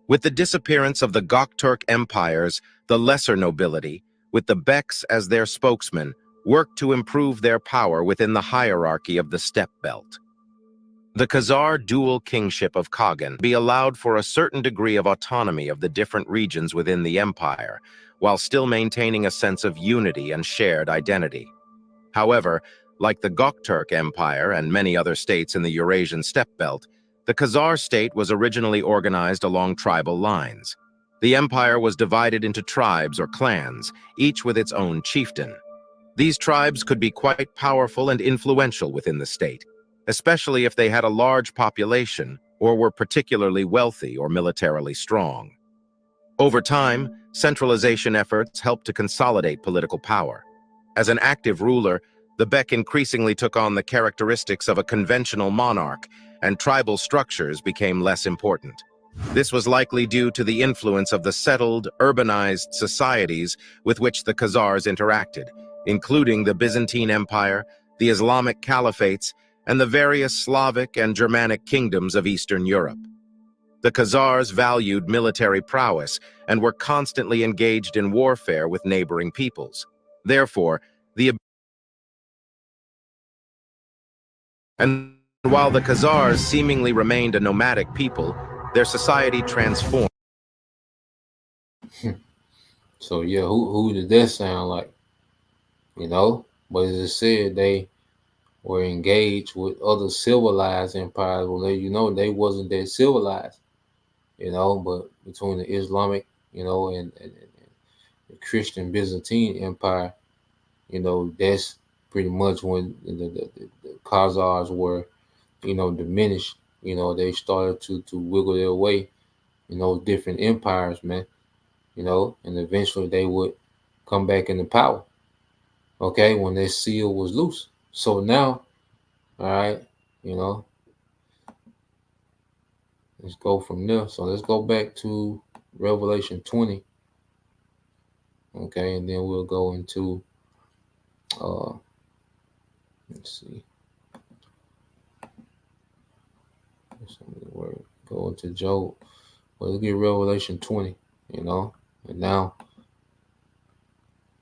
With the disappearance of the Gokturk empires, the lesser nobility, with the Beks as their spokesman, worked to improve their power within the hierarchy of the steppe belt. The Khazar dual kingship of Khagan be allowed for a certain degree of autonomy of the different regions within the empire, while still maintaining a sense of unity and shared identity. However, like the Gokturk Empire and many other states in the Eurasian steppe belt, the Khazar state was originally organized along tribal lines. The empire was divided into tribes or clans, each with its own chieftain. These tribes could be quite powerful and influential within the state, especially if they had a large population or were particularly wealthy or militarily strong. Over time, centralization efforts helped to consolidate political power. As an active ruler, the Bek increasingly took on the characteristics of a conventional monarch, and tribal structures became less important. This was likely due to the influence of the settled, urbanized societies with which the Khazars interacted, including the Byzantine Empire, the Islamic caliphates, and the various Slavic and Germanic kingdoms of Eastern Europe. The Khazars valued military prowess and were constantly engaged in warfare with neighboring peoples. Therefore, and while the Khazars seemingly remained a nomadic people, their society transformed. So yeah, who did that sound like? You know, but as I said, they were engaged with other civilized empires. Well, they wasn't that civilized. But between the Islamic, and the Christian Byzantine Empire, that's pretty much when the Khazars were, diminished. They started to wiggle their way, different empires, man, and eventually they would come back into power, okay, when their seal was loose. So now, all right, let's go from there. So let's go back to Revelation 20, okay, and then we'll go into, let's see. Go into Job. Well, let's get Revelation 20, and now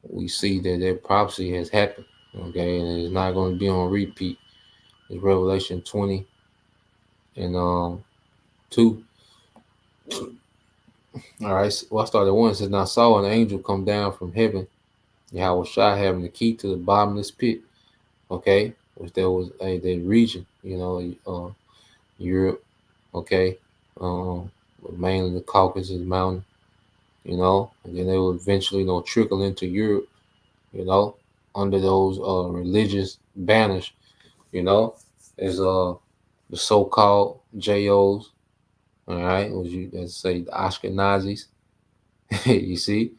we see that prophecy has happened. Okay, and it's not going to be on repeat. It's Revelation 20 and 2. All right, so I started 1. It says, "Now I saw an angel come down from heaven, Yahweh Shai, having the key to the bottomless pit." Okay, which there was the region, Europe. Okay, mainly the Caucasus Mountain. And then they will eventually trickle into Europe. Under those religious banners. Is the so-called JOs. All right, was you let's say the Ashkenazis. You see,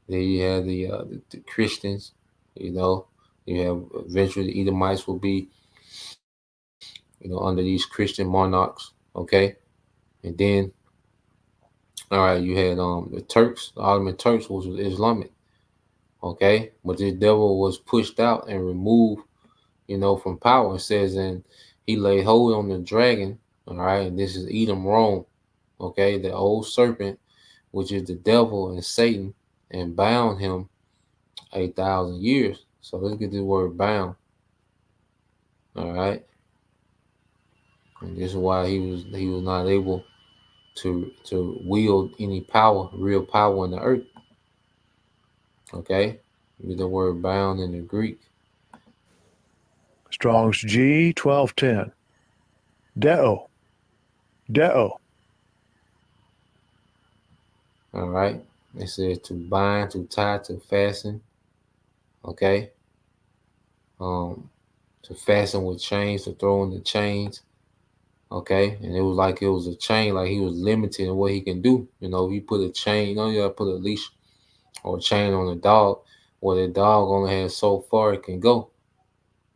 then you have the Christians. You know, you have eventually the Edomites will be under these Christian monarchs. Okay, and then all right, you had the Turks, the Ottoman Turks, which was Islamic. Okay, but this devil was pushed out and removed, from power. It says, and he laid hold on the dragon. All right, and this is Edom, Rome. Okay, the old serpent, which is the devil and Satan, and bound him 8,000 years. So let's get this word bound. All right, and this is why he was not able to wield any power, real power in the earth. Okay, use the word bound in the Greek. Strong's G 1210. Deo. Deo. All right, it says to bind, to tie, to fasten. Okay, to fasten with chains, to throw in the chains. Okay, and it was like it was a chain, like he was limited in what he can do. If you put a chain, you gotta put a leash or a chain on a dog. Well, the dog only has so far it can go.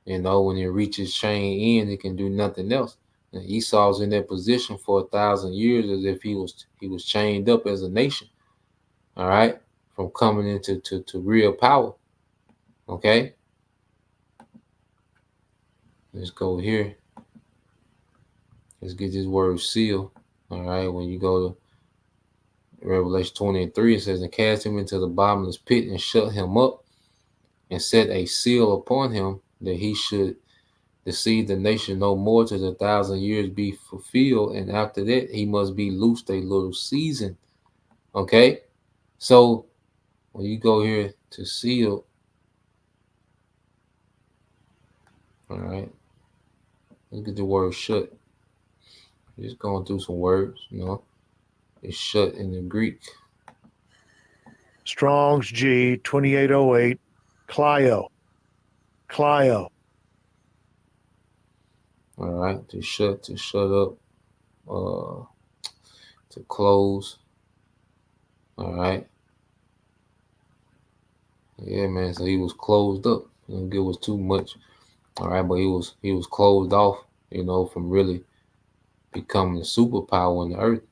When it reaches chain end, it can do nothing else. And Esau's in that position for 1,000 years, as if he was chained up as a nation. All right, from coming into to real power. Okay, let's go here. Let's get this word seal. All right, when you go to Revelation 23, it says, "And cast him into the bottomless pit and shut him up and set a seal upon him, that he should deceive the nation no more till the 1,000 years be fulfilled. And after that, he must be loosed a little season." Okay, so when you go here to seal, all right, look at the word shut. Just going through some words, it's shut in the Greek. Strong's G 2808. Clio. Clio. All right, to shut up, to close. All right, yeah, man. So he was closed up. I don't give us too much. All right, but he was closed off. From really becoming a superpower in the earth.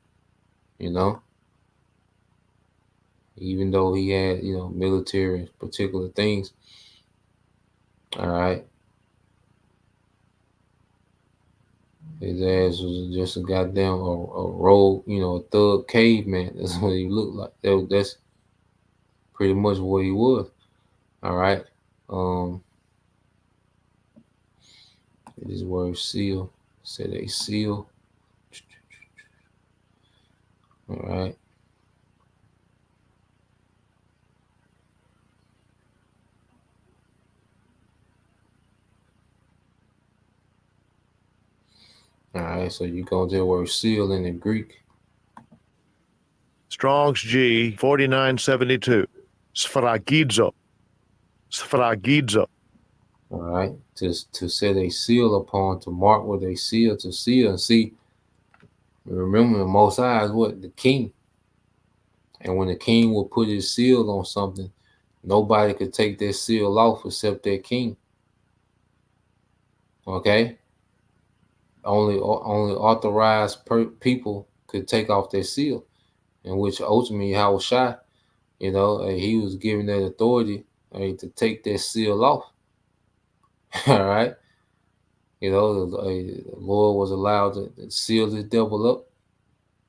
Even though he had military particular things. All right, his ass was just a goddamn a rogue, a thug caveman. That's what he looked like. That's pretty much what he was. All right. This word seal. Said a seal. All right. All right. So you go to the word seal in the Greek. Strong's G 4972. Sfragidzo. Sfragidzo. All right. To set a seal upon, to mark with a seal, to seal. And see, remember the Most High is what? The king. And when the king will put his seal on something, nobody could take that seal off except that king. Okay? Only authorized people could take off their seal, in which ultimately Yahweh Shai, he was given that authority to take that seal off. All right? The Lord was allowed to seal this devil up.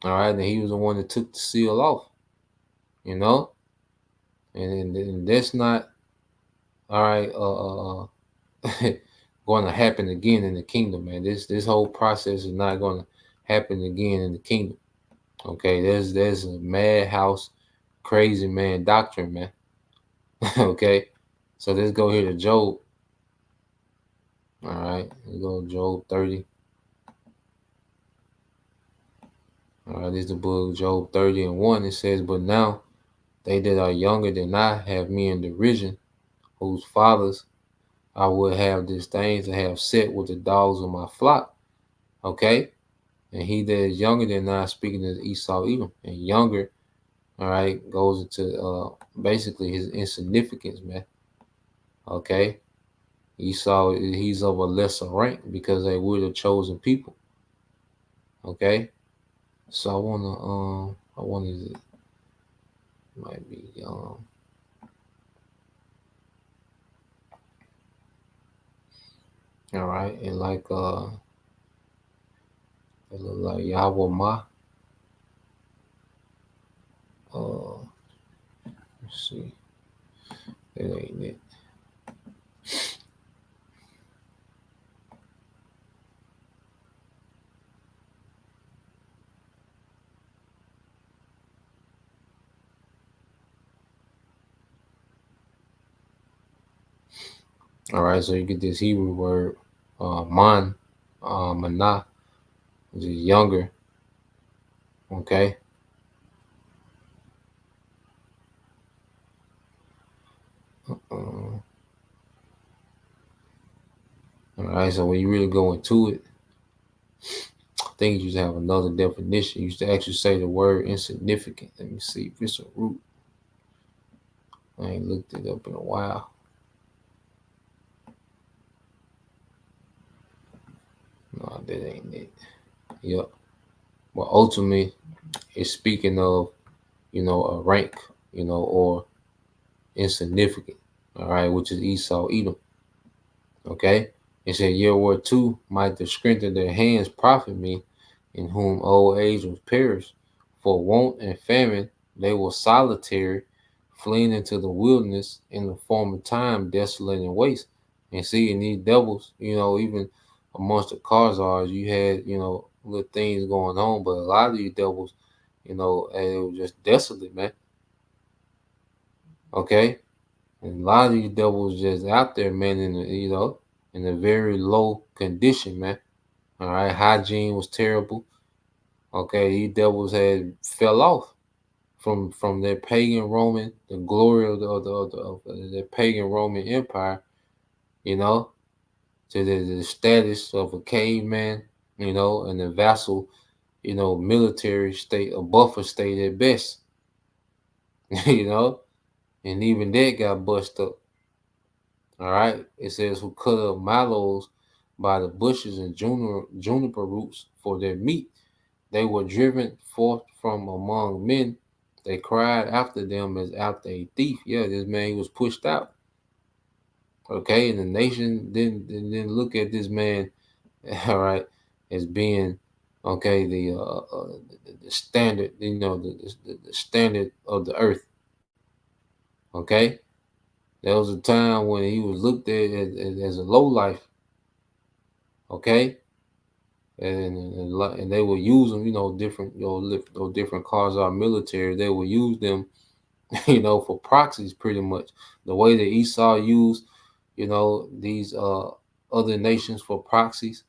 All right? And he was the one that took the seal off. And that's not all right, going to happen again in the kingdom, man. This whole process is not going to happen again in the kingdom. Okay, there's a madhouse, crazy man doctrine, man. Okay, so let's go here to Job. All right, let's go to Job 30. All right, this is the book of Job 30 and 1. It says, "But now they that are younger than I have me in derision, whose fathers I would have disdained to have set with the dogs of my flock." Okay, and he that is younger than I, speaking as Esau, Edom, and younger, all right, goes into basically his insignificance, man. Okay, Esau, he's of a lesser rank because they were the chosen people. Okay, so I wanted to, might be all right, and like it look like Yahweh Ma. Let's see, that ain't it. All right, so you get this Hebrew word, man, manah, which is younger. Okay. All right, so when you really go into it, I think you used to have another definition. You used to actually say the word insignificant. Let me see if it's a root. I ain't looked it up in a while. No, that ain't it. Yep. But ultimately, it's speaking of, a rank, or insignificant. All right, which is Esau, Edom. Okay. It said, "Year war two might the strength of their hands profit me, in whom old age was perished. For want and famine they were solitary, fleeing into the wilderness in the former time, desolate and waste." And seeing these devils, even amongst the Khazars, you had, little things going on, but a lot of these devils, it was just desolate, man. Okay. And a lot of these devils just out there, man, in a very low condition, man. All right, hygiene was terrible. Okay, these devils had fell off from their pagan Roman, the glory of their pagan Roman Empire, you know, to the status of a caveman, and a vassal, military state, a buffer state at best, you know, and even that got bust up. All right, it says, "Who cut up mallows by the bushes and juniper roots for their meat. They were driven forth from among men. They cried after them as after a thief." Yeah, this man, he was pushed out. Okay, and the nation didn't look at this man, all right, as being, okay, the standard, the standard of the earth. Okay, there was a time when he was looked at as a low life. Okay, and they will use them, different, different cars, our military. They will use them, for proxies, pretty much. The way that Esau used, these other nations for proxies.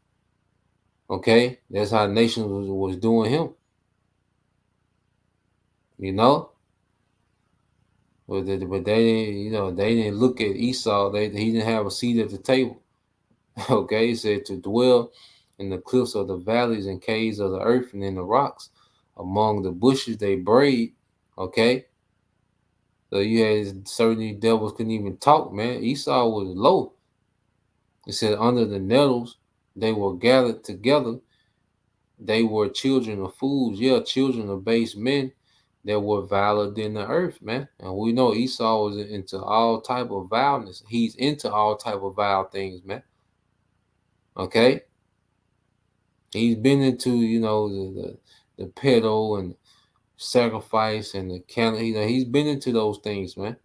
Okay, that's how nations was doing him. You know, but they didn't, they didn't look at Esau. He didn't have a seat at the table. Okay, he said, "To dwell in the cliffs of the valleys and caves of the earth and in the rocks, among the bushes they braid." Okay, so you had certain devils couldn't even talk, man. Esau was low. It said, "Under the nettles they were gathered together. They were children of fools." Yeah, children of base men that were viler than the earth, man. And we know Esau was into all type of vileness. He's into all type of vile things, man. Okay, he's been into, the pedo and sacrifice and the candle. He's been into those things, man.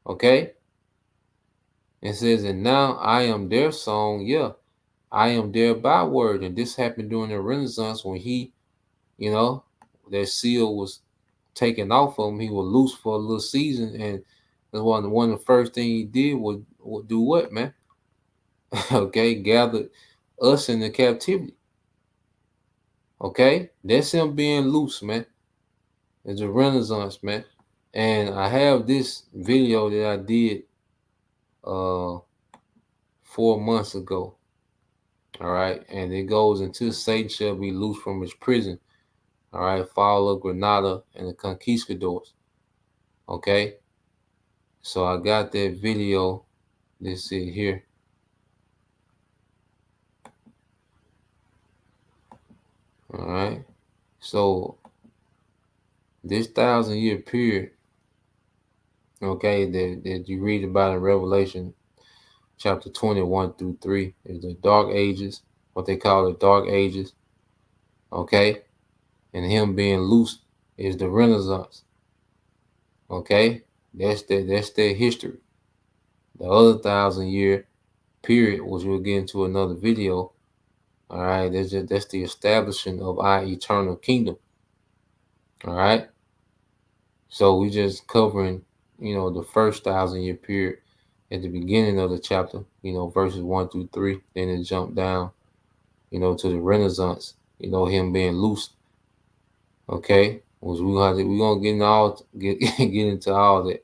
Okay, It says, and now I am their song, yeah, I am their byword. And this happened during the Renaissance when he, you know, that seal was taken off of him. He was loose for a little season, and that's one of the first thing he did was do what, man? Okay, gathered us in the captivity. Okay, that's him being loose, man. It's a Renaissance, man. And I have this video that I did 4 months ago. All right, and it goes into Satan shall be loose from his prison. All right, fall of Granada and the conquistadors. Okay, so I got that video. This is here. All right, so this 1,000-year period, okay, that you read about in Revelation chapter 21-3 is the dark ages, what they call the dark ages. Okay, and him being loose is the Renaissance. Okay, that's their history. The other 1,000-year period, which we'll get into another video. All right, that's the establishing of our eternal kingdom. All right, so we just covering, the first 1,000-year period at the beginning of the chapter. Verses 1-3. Then it jumped down, to the Renaissance. Him being loose. Okay, which we're gonna get get into all that.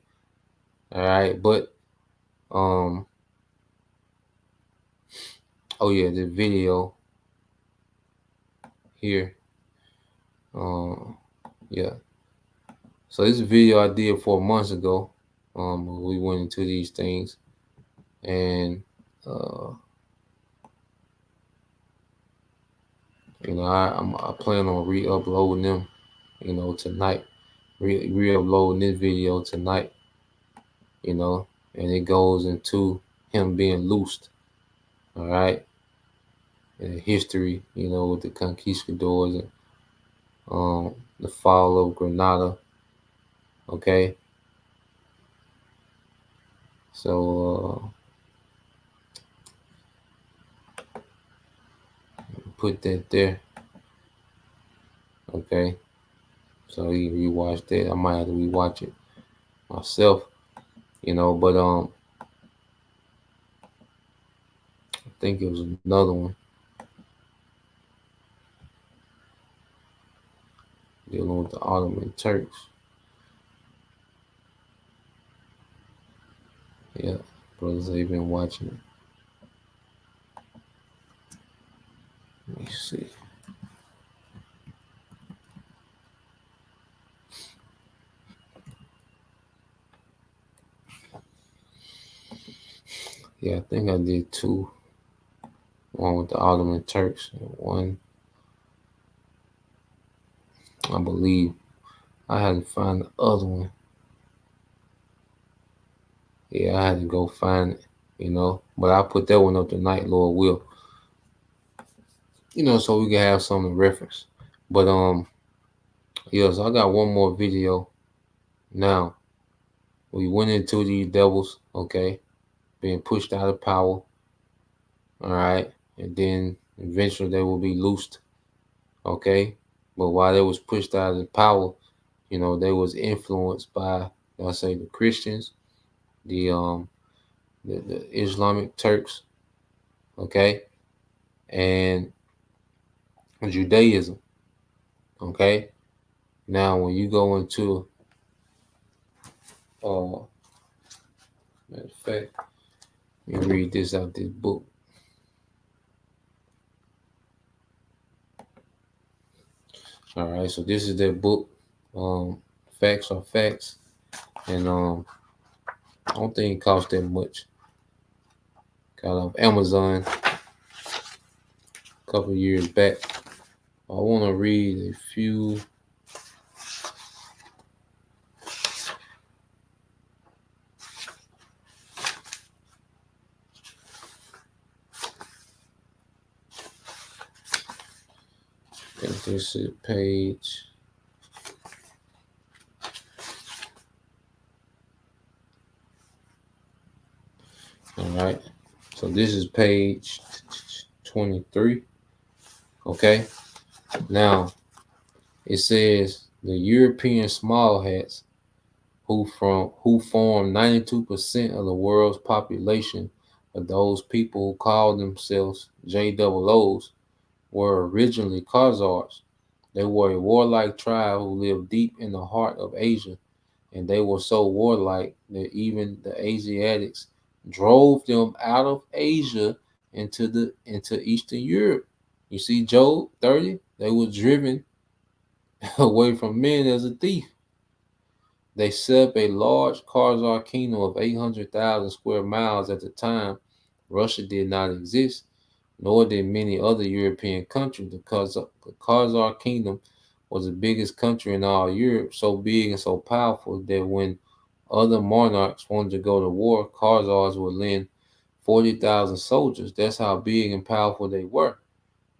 All right, but oh yeah, the video here. Yeah. So this video I did 4 months ago. We went into these things, and I plan on re-uploading them, tonight. Re-uploading this video tonight, and it goes into him being loosed. All right, and history, with the conquistadors and the fall of Granada. Okay, so put that there. Okay, so you rewatch that. I might have to rewatch it myself, but I think it was another one dealing with the Ottoman Turks. Yeah, brothers, they've been watching it. Let me see. Yeah, I think I did two. One with the Ottoman Turks, and one, I believe, I had to find the other one. Yeah, I had to go find it, but I'll put that one up tonight, Lord will. So we can have something to reference. But yeah, so I got one more video now. We went into these devils, okay, being pushed out of power. All right, and then eventually they will be loosed. Okay, but while they was pushed out of power, they was influenced by, let's say, the Christians, the Islamic Turks, okay, and Judaism. Okay, now when you go into matter of fact, let me read this out this book. All right, so this is their book, Facts Are Facts, and I don't think it costs that much. Got off Amazon a couple of years back. I want to read a few. I think this is page. All right. So this is page 23. Okay. Now it says the European small hats who form 92% of the world's population of those people who call themselves JOOs were originally Khazars. They were a warlike tribe who lived deep in the heart of Asia, and they were so warlike that even the Asiatics drove them out of Asia into Eastern Europe. You see, Job 30, they were driven away from men as a thief. They set up a large Khazar kingdom of 800,000 square miles at the time. Russia did not exist, nor did many other European countries. The Khazar kingdom was the biggest country in all Europe, so big and so powerful that when other monarchs wanted to go to war, Khazars would lend 40,000 soldiers. That's how big and powerful they were.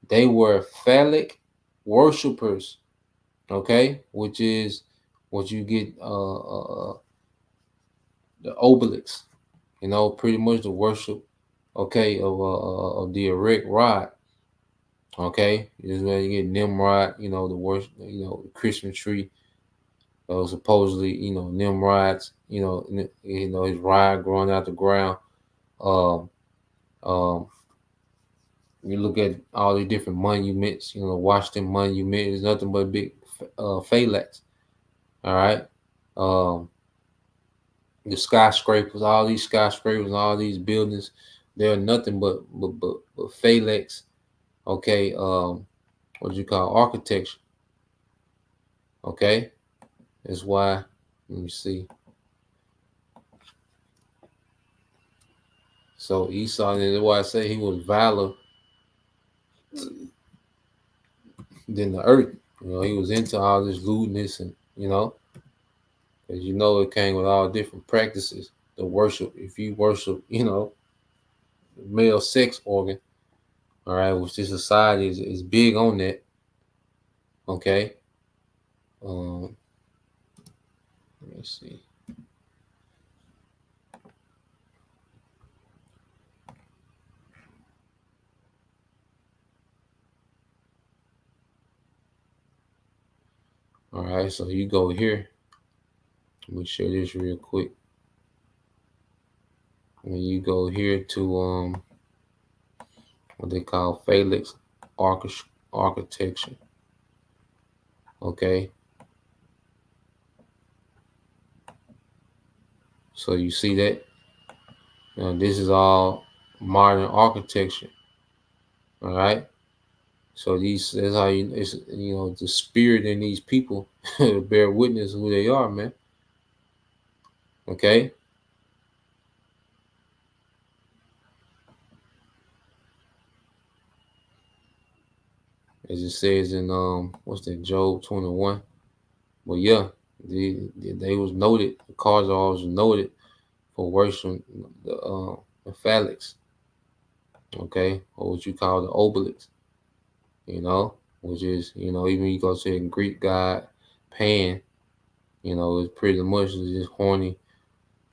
They were phallic worshippers, okay, which is what you get the obelisk, pretty much the worship, okay, of the erect rod, okay. This is where you get Nimrod, the worship, the Christmas tree. Supposedly, Nimrod's, his rod growing out the ground. Um, um, you look at all the different monuments, Washington Monument is nothing but big phalanx. All right. Um, the skyscrapers, all these skyscrapers, all these buildings, they're nothing but phalanx. Okay. What do you call architecture? Okay. That's why. Let me see. So Esau, that's why I say he was viler than the earth. He was into all this lewdness, and because it came with all different practices. The worship, if you worship, male sex organ, all right, which this society is big on that. Okay. Let me see. All right, so you go here. Let me share this real quick. When you go here to what they call phalanx architecture. Okay. So you see that? Now this is all modern architecture. All right. So that's how it's the spirit in these people bear witness who they are, man. Okay. As it says in what's that, Job 21. But yeah, they was noted, the Khazars was noted for worshiping the phalanx, okay, or what you call the obelisk, which is, even you go to the Greek god Pan, it's pretty much this horny,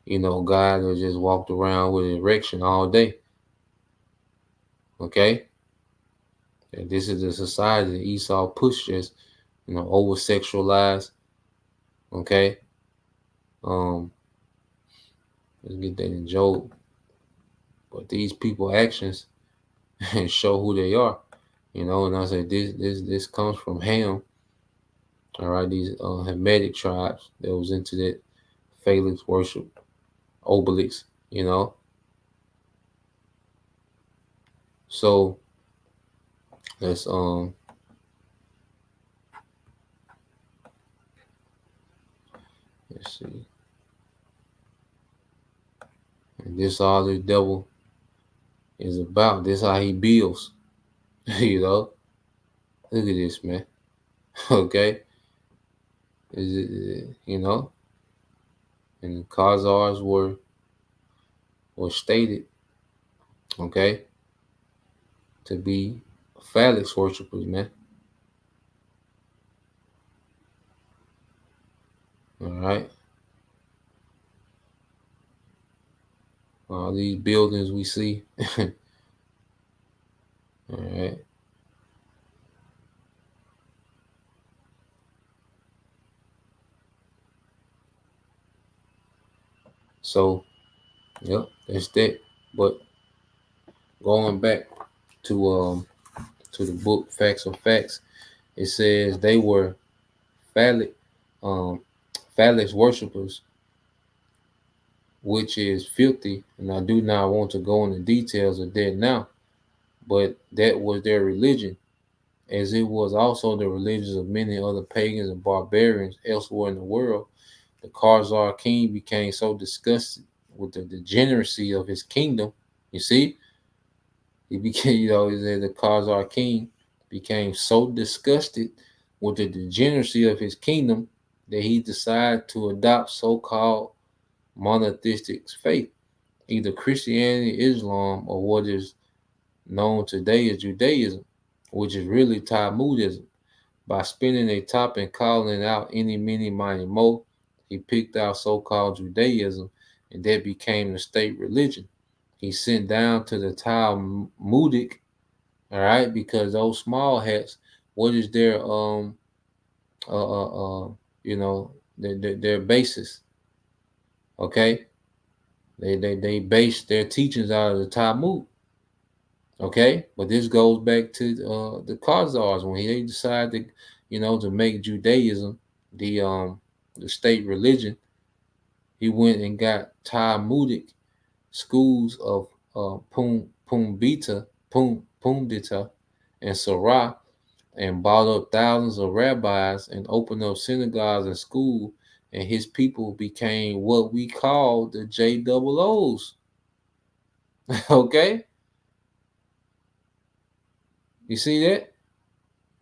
god that just walked around with an erection all day, okay. And this is the society that Esau pushed us, over sexualized, okay. Let's get that in Job. But these people actions show who they are, and I say this comes from Ham. All right, these Hamitic tribes that was into that phalanx worship, obelisk, So let's let's see. And this all the devil is about. This how he builds. Look at this, man. Okay. Is it and the Khazars were stated, okay, to be phalanx worshippers, man. All right. These buildings we see. All right. So, yep, that's that. But going back to the book Facts of Facts, it says they were phallic um phallus worshippers, which is filthy, and I do not want to go into details of that now, but that was their religion, as it was also the religions of many other pagans and barbarians elsewhere in the world. The Khazar king became so disgusted with the degeneracy of his kingdom. You see, he became, he said the Khazar king became so disgusted with the degeneracy of his kingdom that he decided to adopt so-called monotheistic faith, either Christianity, Islam, or what is known today as Judaism, which is really Talmudism. By spinning a top and calling it out any, many, miny, mo, he picked out so-called Judaism, and that became the state religion. He sent down to the Talmudic, all right, because those small hats, what is their uh uh, uh you know their basis? Okay, they base their teachings out of the Talmud. Okay, but this goes back to the Khazars when they decided, to make Judaism the state religion. He went and got Talmudic schools of Pumbita, and Sarah, and bought up thousands of rabbis and opened up synagogues and schools, and his people became what we call the JOOs. Okay, you see that?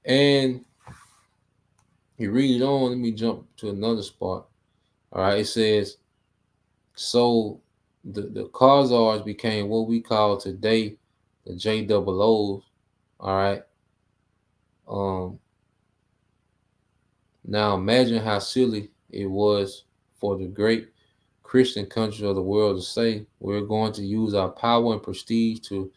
And you read it on. Let me jump to another spot. All right, it says so. The Khazars became what we call today the JOOs. All right. Um. Now imagine how silly it was for the great Christian country of the world to say we're going to use our power and prestige to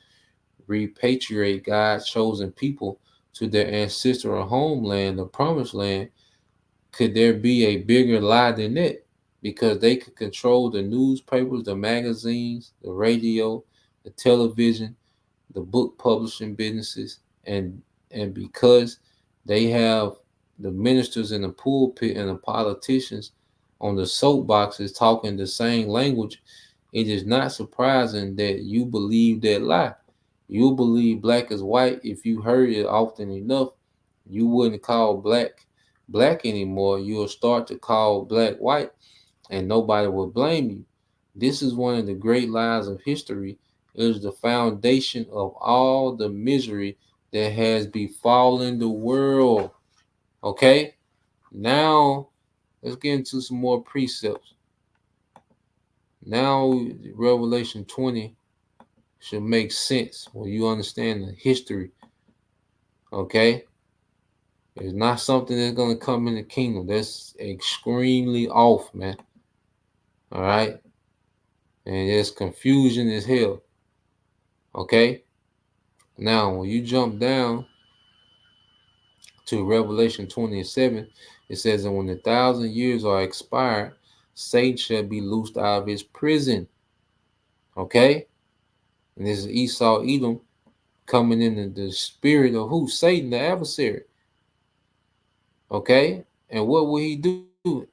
repatriate God's chosen people to their ancestral homeland, the promised land. Could there be a bigger lie than that? Because they could control the newspapers, the magazines, the radio, the television, the book publishing businesses, and because they have the ministers in the pulpit and the politicians on the soapboxes talking the same language, it is not surprising that you believe that lie. You'll believe black is white if you heard it often enough. You wouldn't call black anymore. You'll start to call black white, and nobody will blame you. This is one of the great lies of history. It is the foundation of all the misery that has befallen the world. Okay? Now, let's get into some more precepts. Now, Revelation 20 should make sense when you understand the history. Okay? It's not something that's going to come in the kingdom. That's extremely off, man. All right? And there's confusion as hell. Okay? Now, when you jump down to Revelation 27, it says, and when the 1,000 years are expired, Satan shall be loosed out of his prison. Okay? And this is Esau, Edom, coming in the spirit of who? Satan, the adversary. Okay? And what will he do?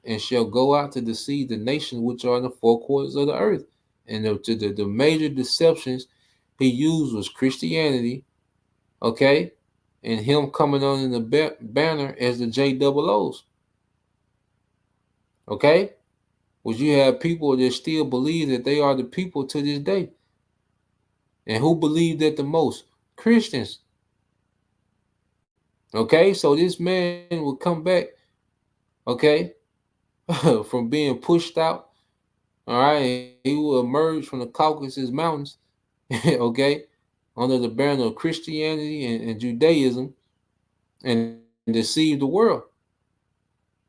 And shall go out to deceive the nations which are in the four quarters of the earth. And the major deceptions he used was Christianity, okay, and him coming on in the banner as the JOOs, okay, which you have people that still believe that they are the people to this day. And who believe that the most? Christians. Okay, so this man will come back, okay, from being pushed out. All right, he will emerge from the Caucasus Mountains, okay, under the banner of Christianity and Judaism, and deceive the world.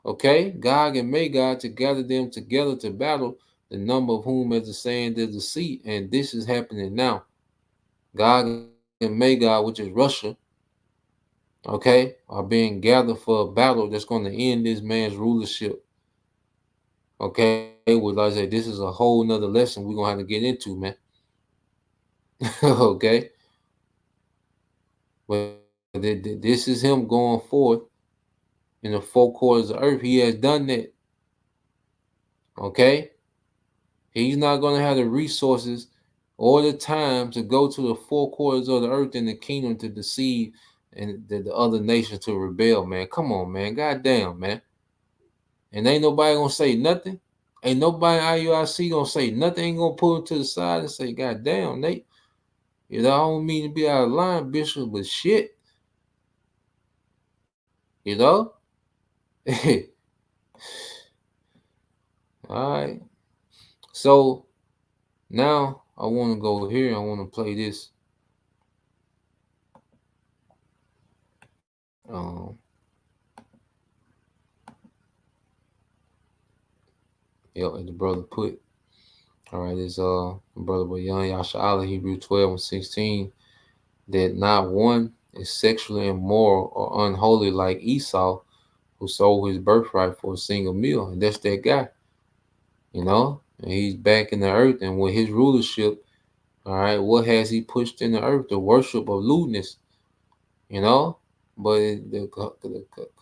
Okay, Gog and Magog to gather them together to battle. the number of whom as the sand is the sea, and this is happening now. Gog and Magog, which is Russia, okay, are being gathered for a battle that's going to end this man's rulership. Okay, well, like I said, this is a whole nother lesson we're gonna have to get into, man. Okay, but this is him going forth in the four quarters of earth. He has done that. Okay, he's not gonna have the resources or the time to go to the four quarters of the earth in the kingdom to deceive and the other nations to rebel, man. Come on, man. Goddamn, man. And ain't nobody gonna say nothing. Ain't nobody IUIC gonna say nothing. Ain't gonna pull him to the side and say, God damn, Nate. You know, I don't mean to be out of line, Bishop, but shit. You know? All right. So now I want to go here. I want to play this. And the brother put. All right, it's brother but young Yasha Hebrew 12 and 16, that not one is sexually immoral or unholy like Esau, who sold his birthright for a single meal. And that's that guy. You know? And he's back in the earth, and with his rulership, all right, what has he pushed in the earth? The worship of lewdness, you know? But the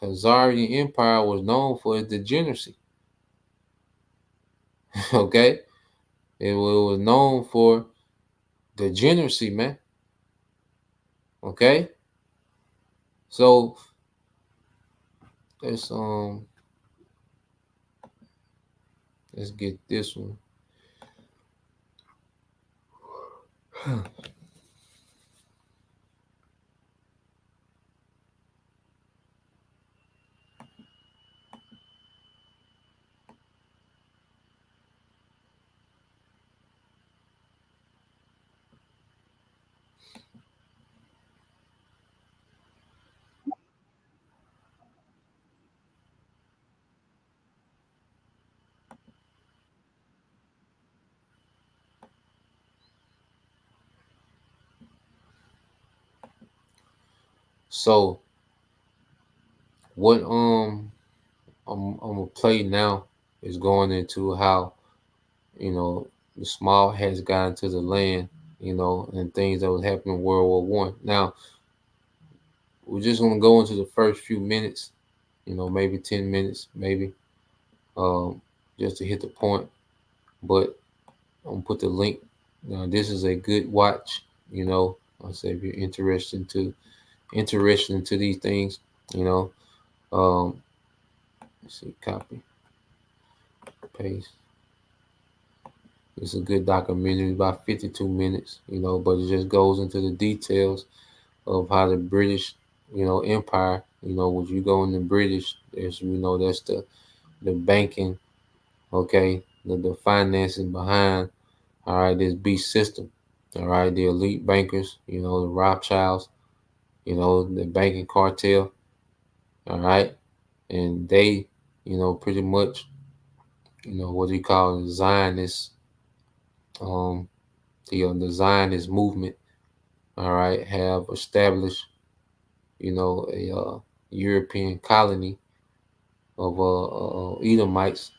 Khazarian Empire was known for its degeneracy. Okay? It was known for degeneracy, man. Okay? So let's get this one. So what I'm gonna play now is going into how, you know, the small has gotten to the land, you know, and things that was happening in World War One. Now we're just gonna go into the first few minutes, you know, maybe 10 minutes, maybe, um, just to hit the point. But I'm gonna put the link. Now this is a good watch, you know. I say if you're interested into these things, you know. Let's see, copy, paste. It's a good documentary, about 52 minutes, you know, but it just goes into the details of how the British, you know, Empire, you know, when you go in the British, there's, you know, that's the banking, okay, the financing behind, all right, this beast system, all right, the elite bankers, you know, the Rothschilds, you know, the banking cartel, all right, and they, you know, pretty much, you know, what do you call it, Zionists, um, the Zionist movement, all right, have established, you know, a European colony of Edomites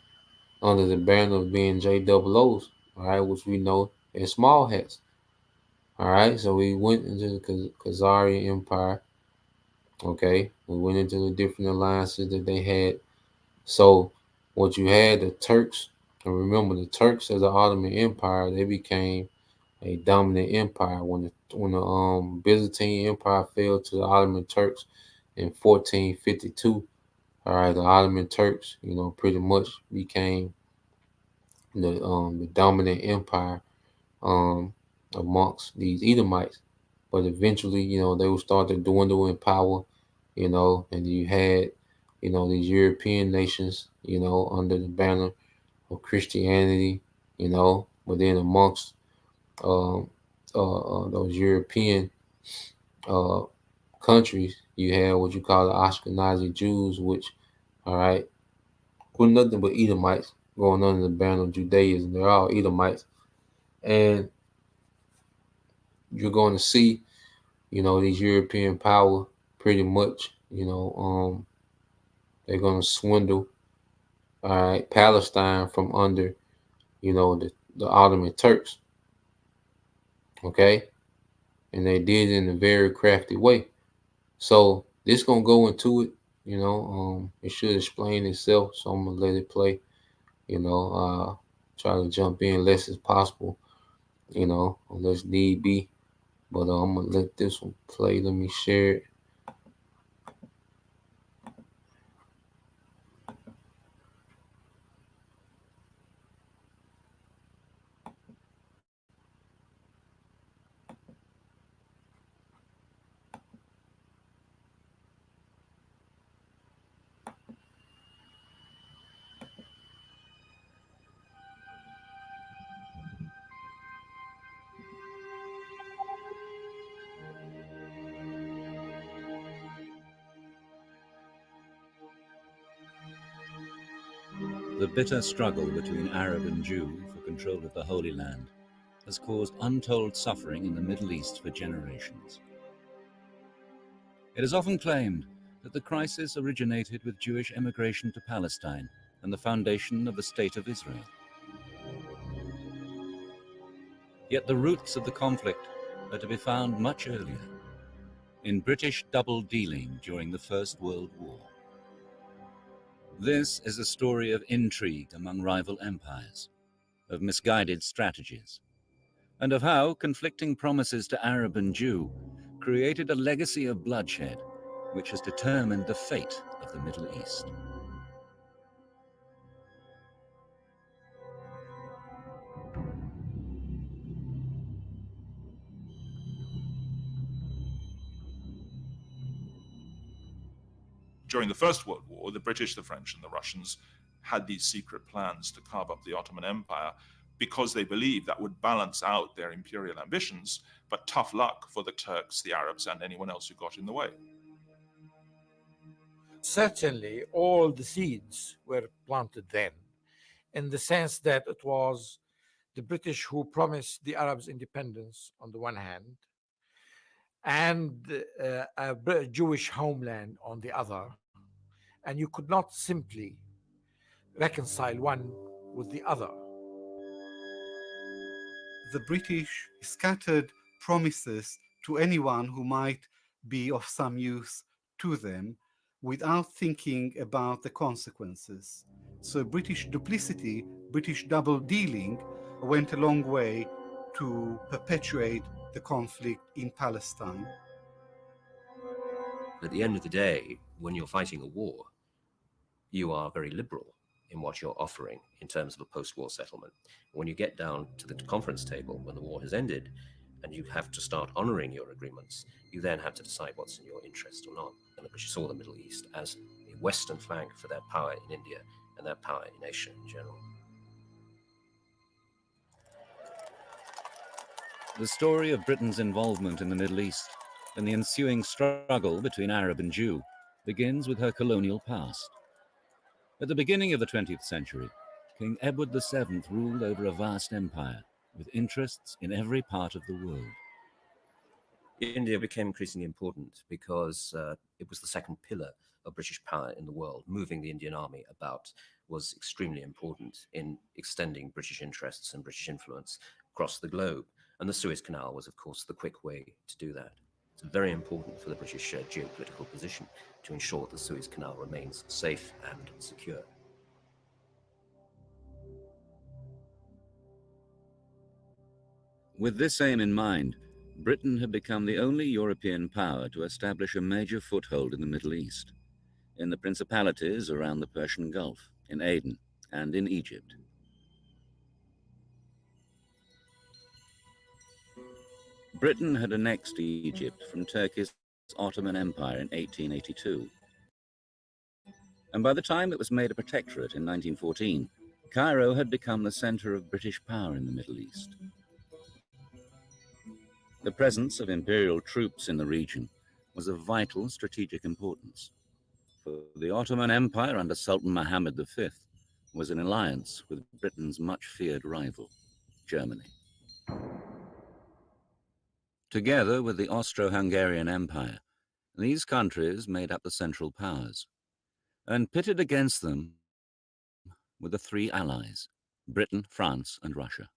under the banner of being JOOs, all right, which we know as small hats. All right, so we went into the Khazarian Empire. Okay, we went into the different alliances that they had. So, what you had, the Turks, and remember the Turks as the Ottoman Empire, they became a dominant empire when the Byzantine Empire fell to the Ottoman Turks in 1452. All right, the Ottoman Turks, you know, pretty much became the dominant empire um, amongst these Edomites. But eventually, you know, they would start to dwindle in power, you know, and you had, you know, these European nations, you know, under the banner of Christianity, you know, but then amongst um, those European uh, countries, you had what you call the Ashkenazi Jews, which, all right, were nothing but Edomites, going under the banner of Judaism. They're all Edomites. And you're going to see, these European power pretty much, they're going to swindle, all right, Palestine from under, the Ottoman Turks, okay? And they did it in a very crafty way. So this going to go into it, it should explain itself. So I'm going to let it play, try to jump in less as possible, unless need be. But I'm going to let this one play. Let me share it. The bitter struggle between Arab and Jew for control of the Holy Land has caused untold suffering in the Middle East for generations. It is often claimed that the crisis originated with Jewish emigration to Palestine and the foundation of the State of Israel. Yet the roots of the conflict are to be found much earlier, in British double-dealing during the First World War. This is a story of intrigue among rival empires, of misguided strategies, and of how conflicting promises to Arab and Jew created a legacy of bloodshed which has determined the fate of the Middle East. During the First World War, the British, the French, and the Russians had these secret plans to carve up the Ottoman Empire because they believed that would balance out their imperial ambitions, but tough luck for the Turks, the Arabs, and anyone else who got in the way. Certainly, all the seeds were planted then, in the sense that it was the British who promised the Arabs independence on the one hand, and a Jewish homeland on the other. And you could not simply reconcile one with the other. The British scattered promises to anyone who might be of some use to them without thinking about the consequences. So British duplicity, British double-dealing went a long way to perpetuate the conflict in Palestine. At the end of the day, when you're fighting a war, you are very liberal in what you're offering in terms of a post-war settlement. When you get down to the conference table when the war has ended and you have to start honoring your agreements, you then have to decide what's in your interest or not. And the British saw the Middle East as a Western flank for their power in India and their power in Asia in general. The story of Britain's involvement in the Middle East and the ensuing struggle between Arab and Jew begins with her colonial past. At the beginning of the 20th century, King Edward VII ruled over a vast empire with interests in every part of the world. India became increasingly important because it was the second pillar of British power in the world. Moving the Indian army about was extremely important in extending British interests and British influence across the globe. And the Suez Canal was, of course, the quick way to do that. It's very important for the British geopolitical position to ensure the Suez Canal remains safe and secure. With this aim in mind, Britain had become the only European power to establish a major foothold in the Middle East, in the principalities around the Persian Gulf, in Aden, and in Egypt. Britain had annexed Egypt from Turkey's Ottoman Empire in 1882. And by the time it was made a protectorate in 1914, Cairo had become the center of British power in the Middle East. The presence of imperial troops in the region was of vital strategic importance. For the Ottoman Empire under Sultan Muhammad V, was in alliance with Britain's much-feared rival, Germany. Together with the Austro-Hungarian Empire, these countries made up the Central Powers, and pitted against them were the three allies, Britain, France, and Russia.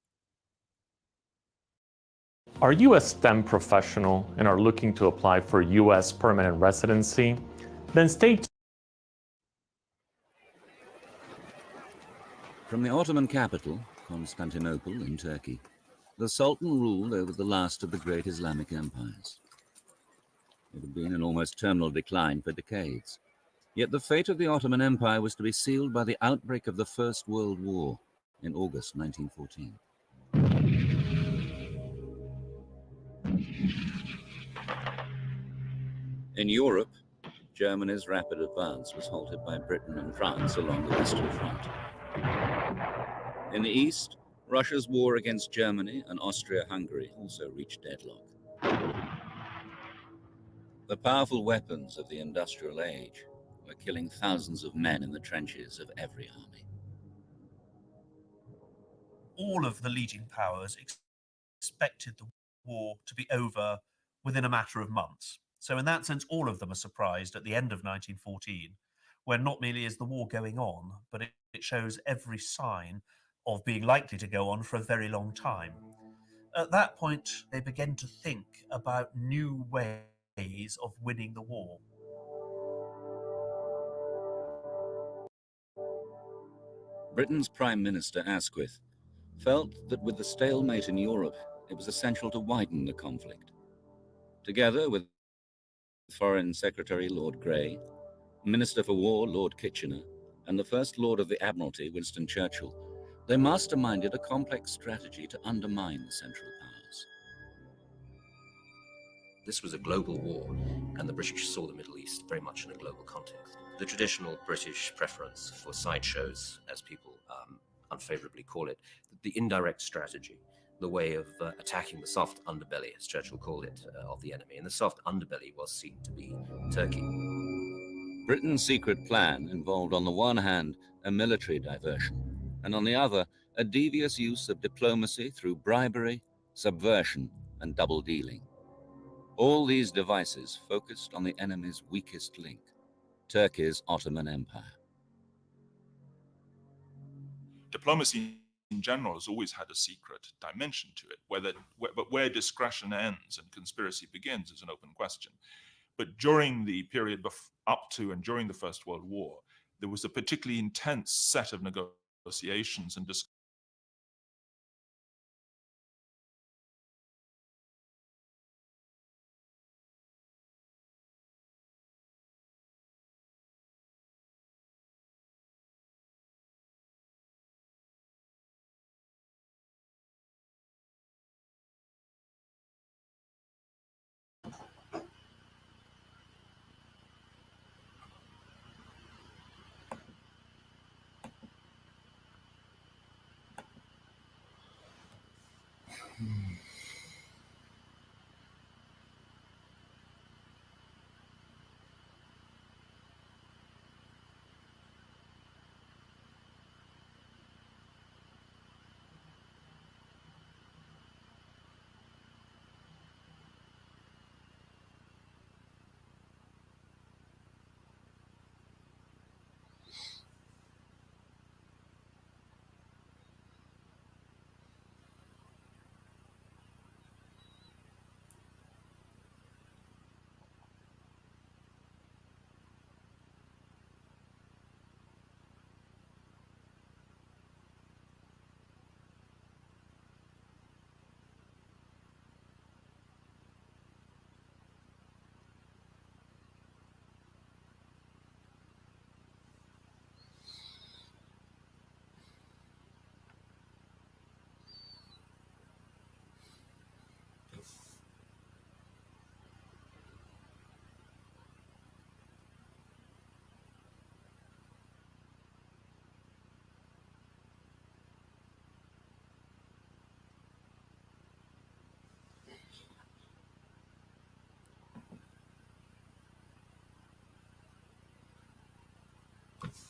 Are you a STEM professional and are looking to apply for U.S. permanent residency? Then stay tuned. From the Ottoman capital, Constantinople in Turkey, the Sultan ruled over the last of the great Islamic empires. It had been in almost terminal decline for decades. Yet the fate of the Ottoman Empire was to be sealed by the outbreak of the First World War in August 1914. In Europe, Germany's rapid advance was halted by Britain and France along the Western Front. In the east, Russia's war against Germany and Austria-Hungary also reached deadlock. The powerful weapons of the industrial age were killing thousands of men in the trenches of every army. All of the leading powers expected the war to be over within a matter of months. So in that sense, all of them are surprised at the end of 1914, when not merely is the war going on, but it shows every sign of being likely to go on for a very long time. At that point, they begin to think about new ways of winning the war. Britain's Prime Minister Asquith felt that with the stalemate in Europe, it was essential to widen the conflict. Together with Foreign Secretary Lord Grey, Minister for War Lord Kitchener, and the First Lord of the Admiralty Winston Churchill, they masterminded a complex strategy to undermine the Central Powers. This was a global war, and the British saw the Middle East very much in a global context. The traditional British preference for sideshows, as people unfavorably call it, the indirect strategy, the way of attacking the soft underbelly, as Churchill called it, of the enemy. And the soft underbelly was seen to be Turkey. Britain's secret plan involved, on the one hand, a military diversion, and on the other, a devious use of diplomacy through bribery, subversion, and double dealing. All these devices focused on the enemy's weakest link, Turkey's Ottoman Empire. Diplomacy in general has always had a secret dimension to it, but where discretion ends and conspiracy begins is an open question. But during the period up to and during the First World War, there was a particularly intense set of negotiations and discussions.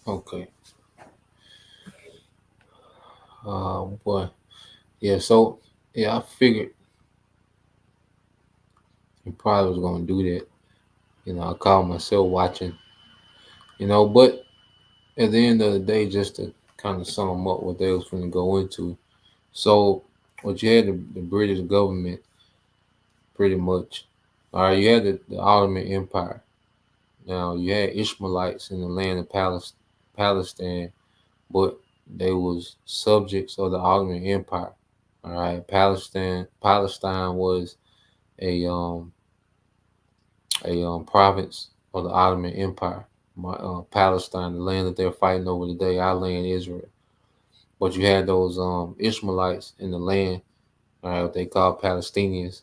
Okay. Boy, yeah. So yeah, I figured he probably was gonna do that. I caught myself watching. But at the end of the day, just to kind of sum up what they was going to go into. So what you had the British government pretty much. All right, you had the Ottoman Empire. Now you had Ishmaelites in the land of Palestine, but they was subjects of the Ottoman Empire. All right, Palestine was a province of the Ottoman Empire. Palestine, the land that they're fighting over today, our land, Israel. But you had those Ishmaelites in the land, all right, what they call Palestinians,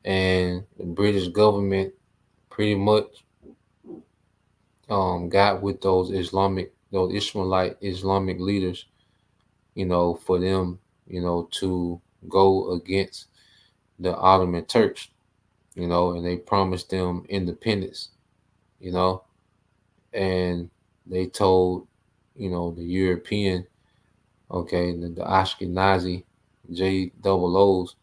and the British government pretty much got with those Ishmaelite Islamic leaders, for them, to go against the Ottoman Turks, and they promised them independence, you know, and they told, the European, okay, the Ashkenazi J double O's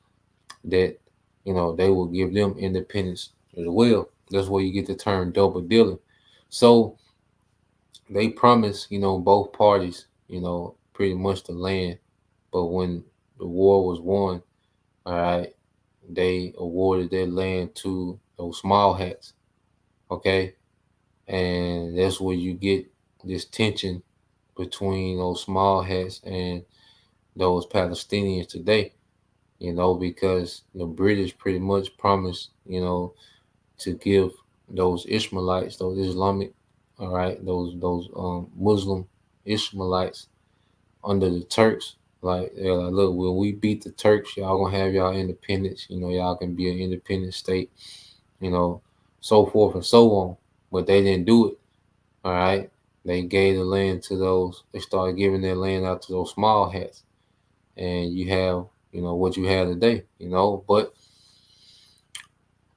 that, they will give them independence as well. That's where you get the term double dealing. So they promised, both parties, pretty much the land. But when the war was won, all right, they awarded their land to those small hats, okay? And that's where you get this tension between those small hats and those Palestinians today, because the British pretty much promised, to give those Ishmaelites, those Islamic, all right, those Muslim Ishmaelites under the Turks. Like they're like, look, when we beat the Turks, y'all gonna have y'all independence. Y'all can be an independent state. So forth and so on. But they didn't do it. All right, they gave the land to those. They started giving their land out to those small hats, and you have, what you have today. But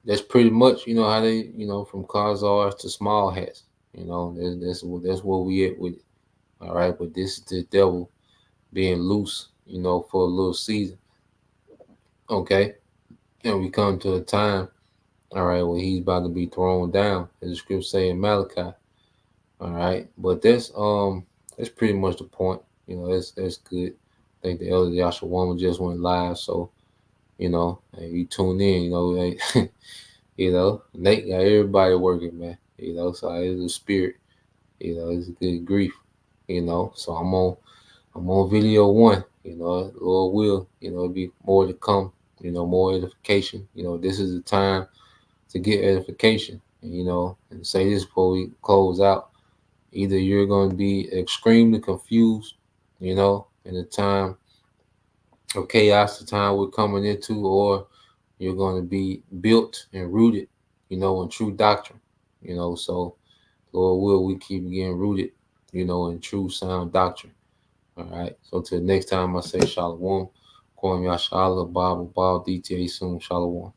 that's pretty much, how they, from Khazars to small hats. That's where we at with it. All right, but this is the devil being loose, for a little season. Okay, and we come to a time, all right, where he's about to be thrown down, as the scripture say in Malachi. All right, but that's pretty much the point. That's good. I think the elder Joshua Woman just went live, so and you tune in, like, Nate got everybody working, man. So it's a spirit. It's a good grief. So I'm on video one. Lord will. It'll be more to come. More edification. This is the time to get edification. And say this before we close out. Either you're going to be extremely confused, in the time of chaos, the time we're coming into, or you're going to be built and rooted, in true doctrine. So Lord will, we keep getting rooted, in true sound doctrine. All right. So till next time, I say Shalom. Kwam Yashala, Bible, DTA soon. Shalom.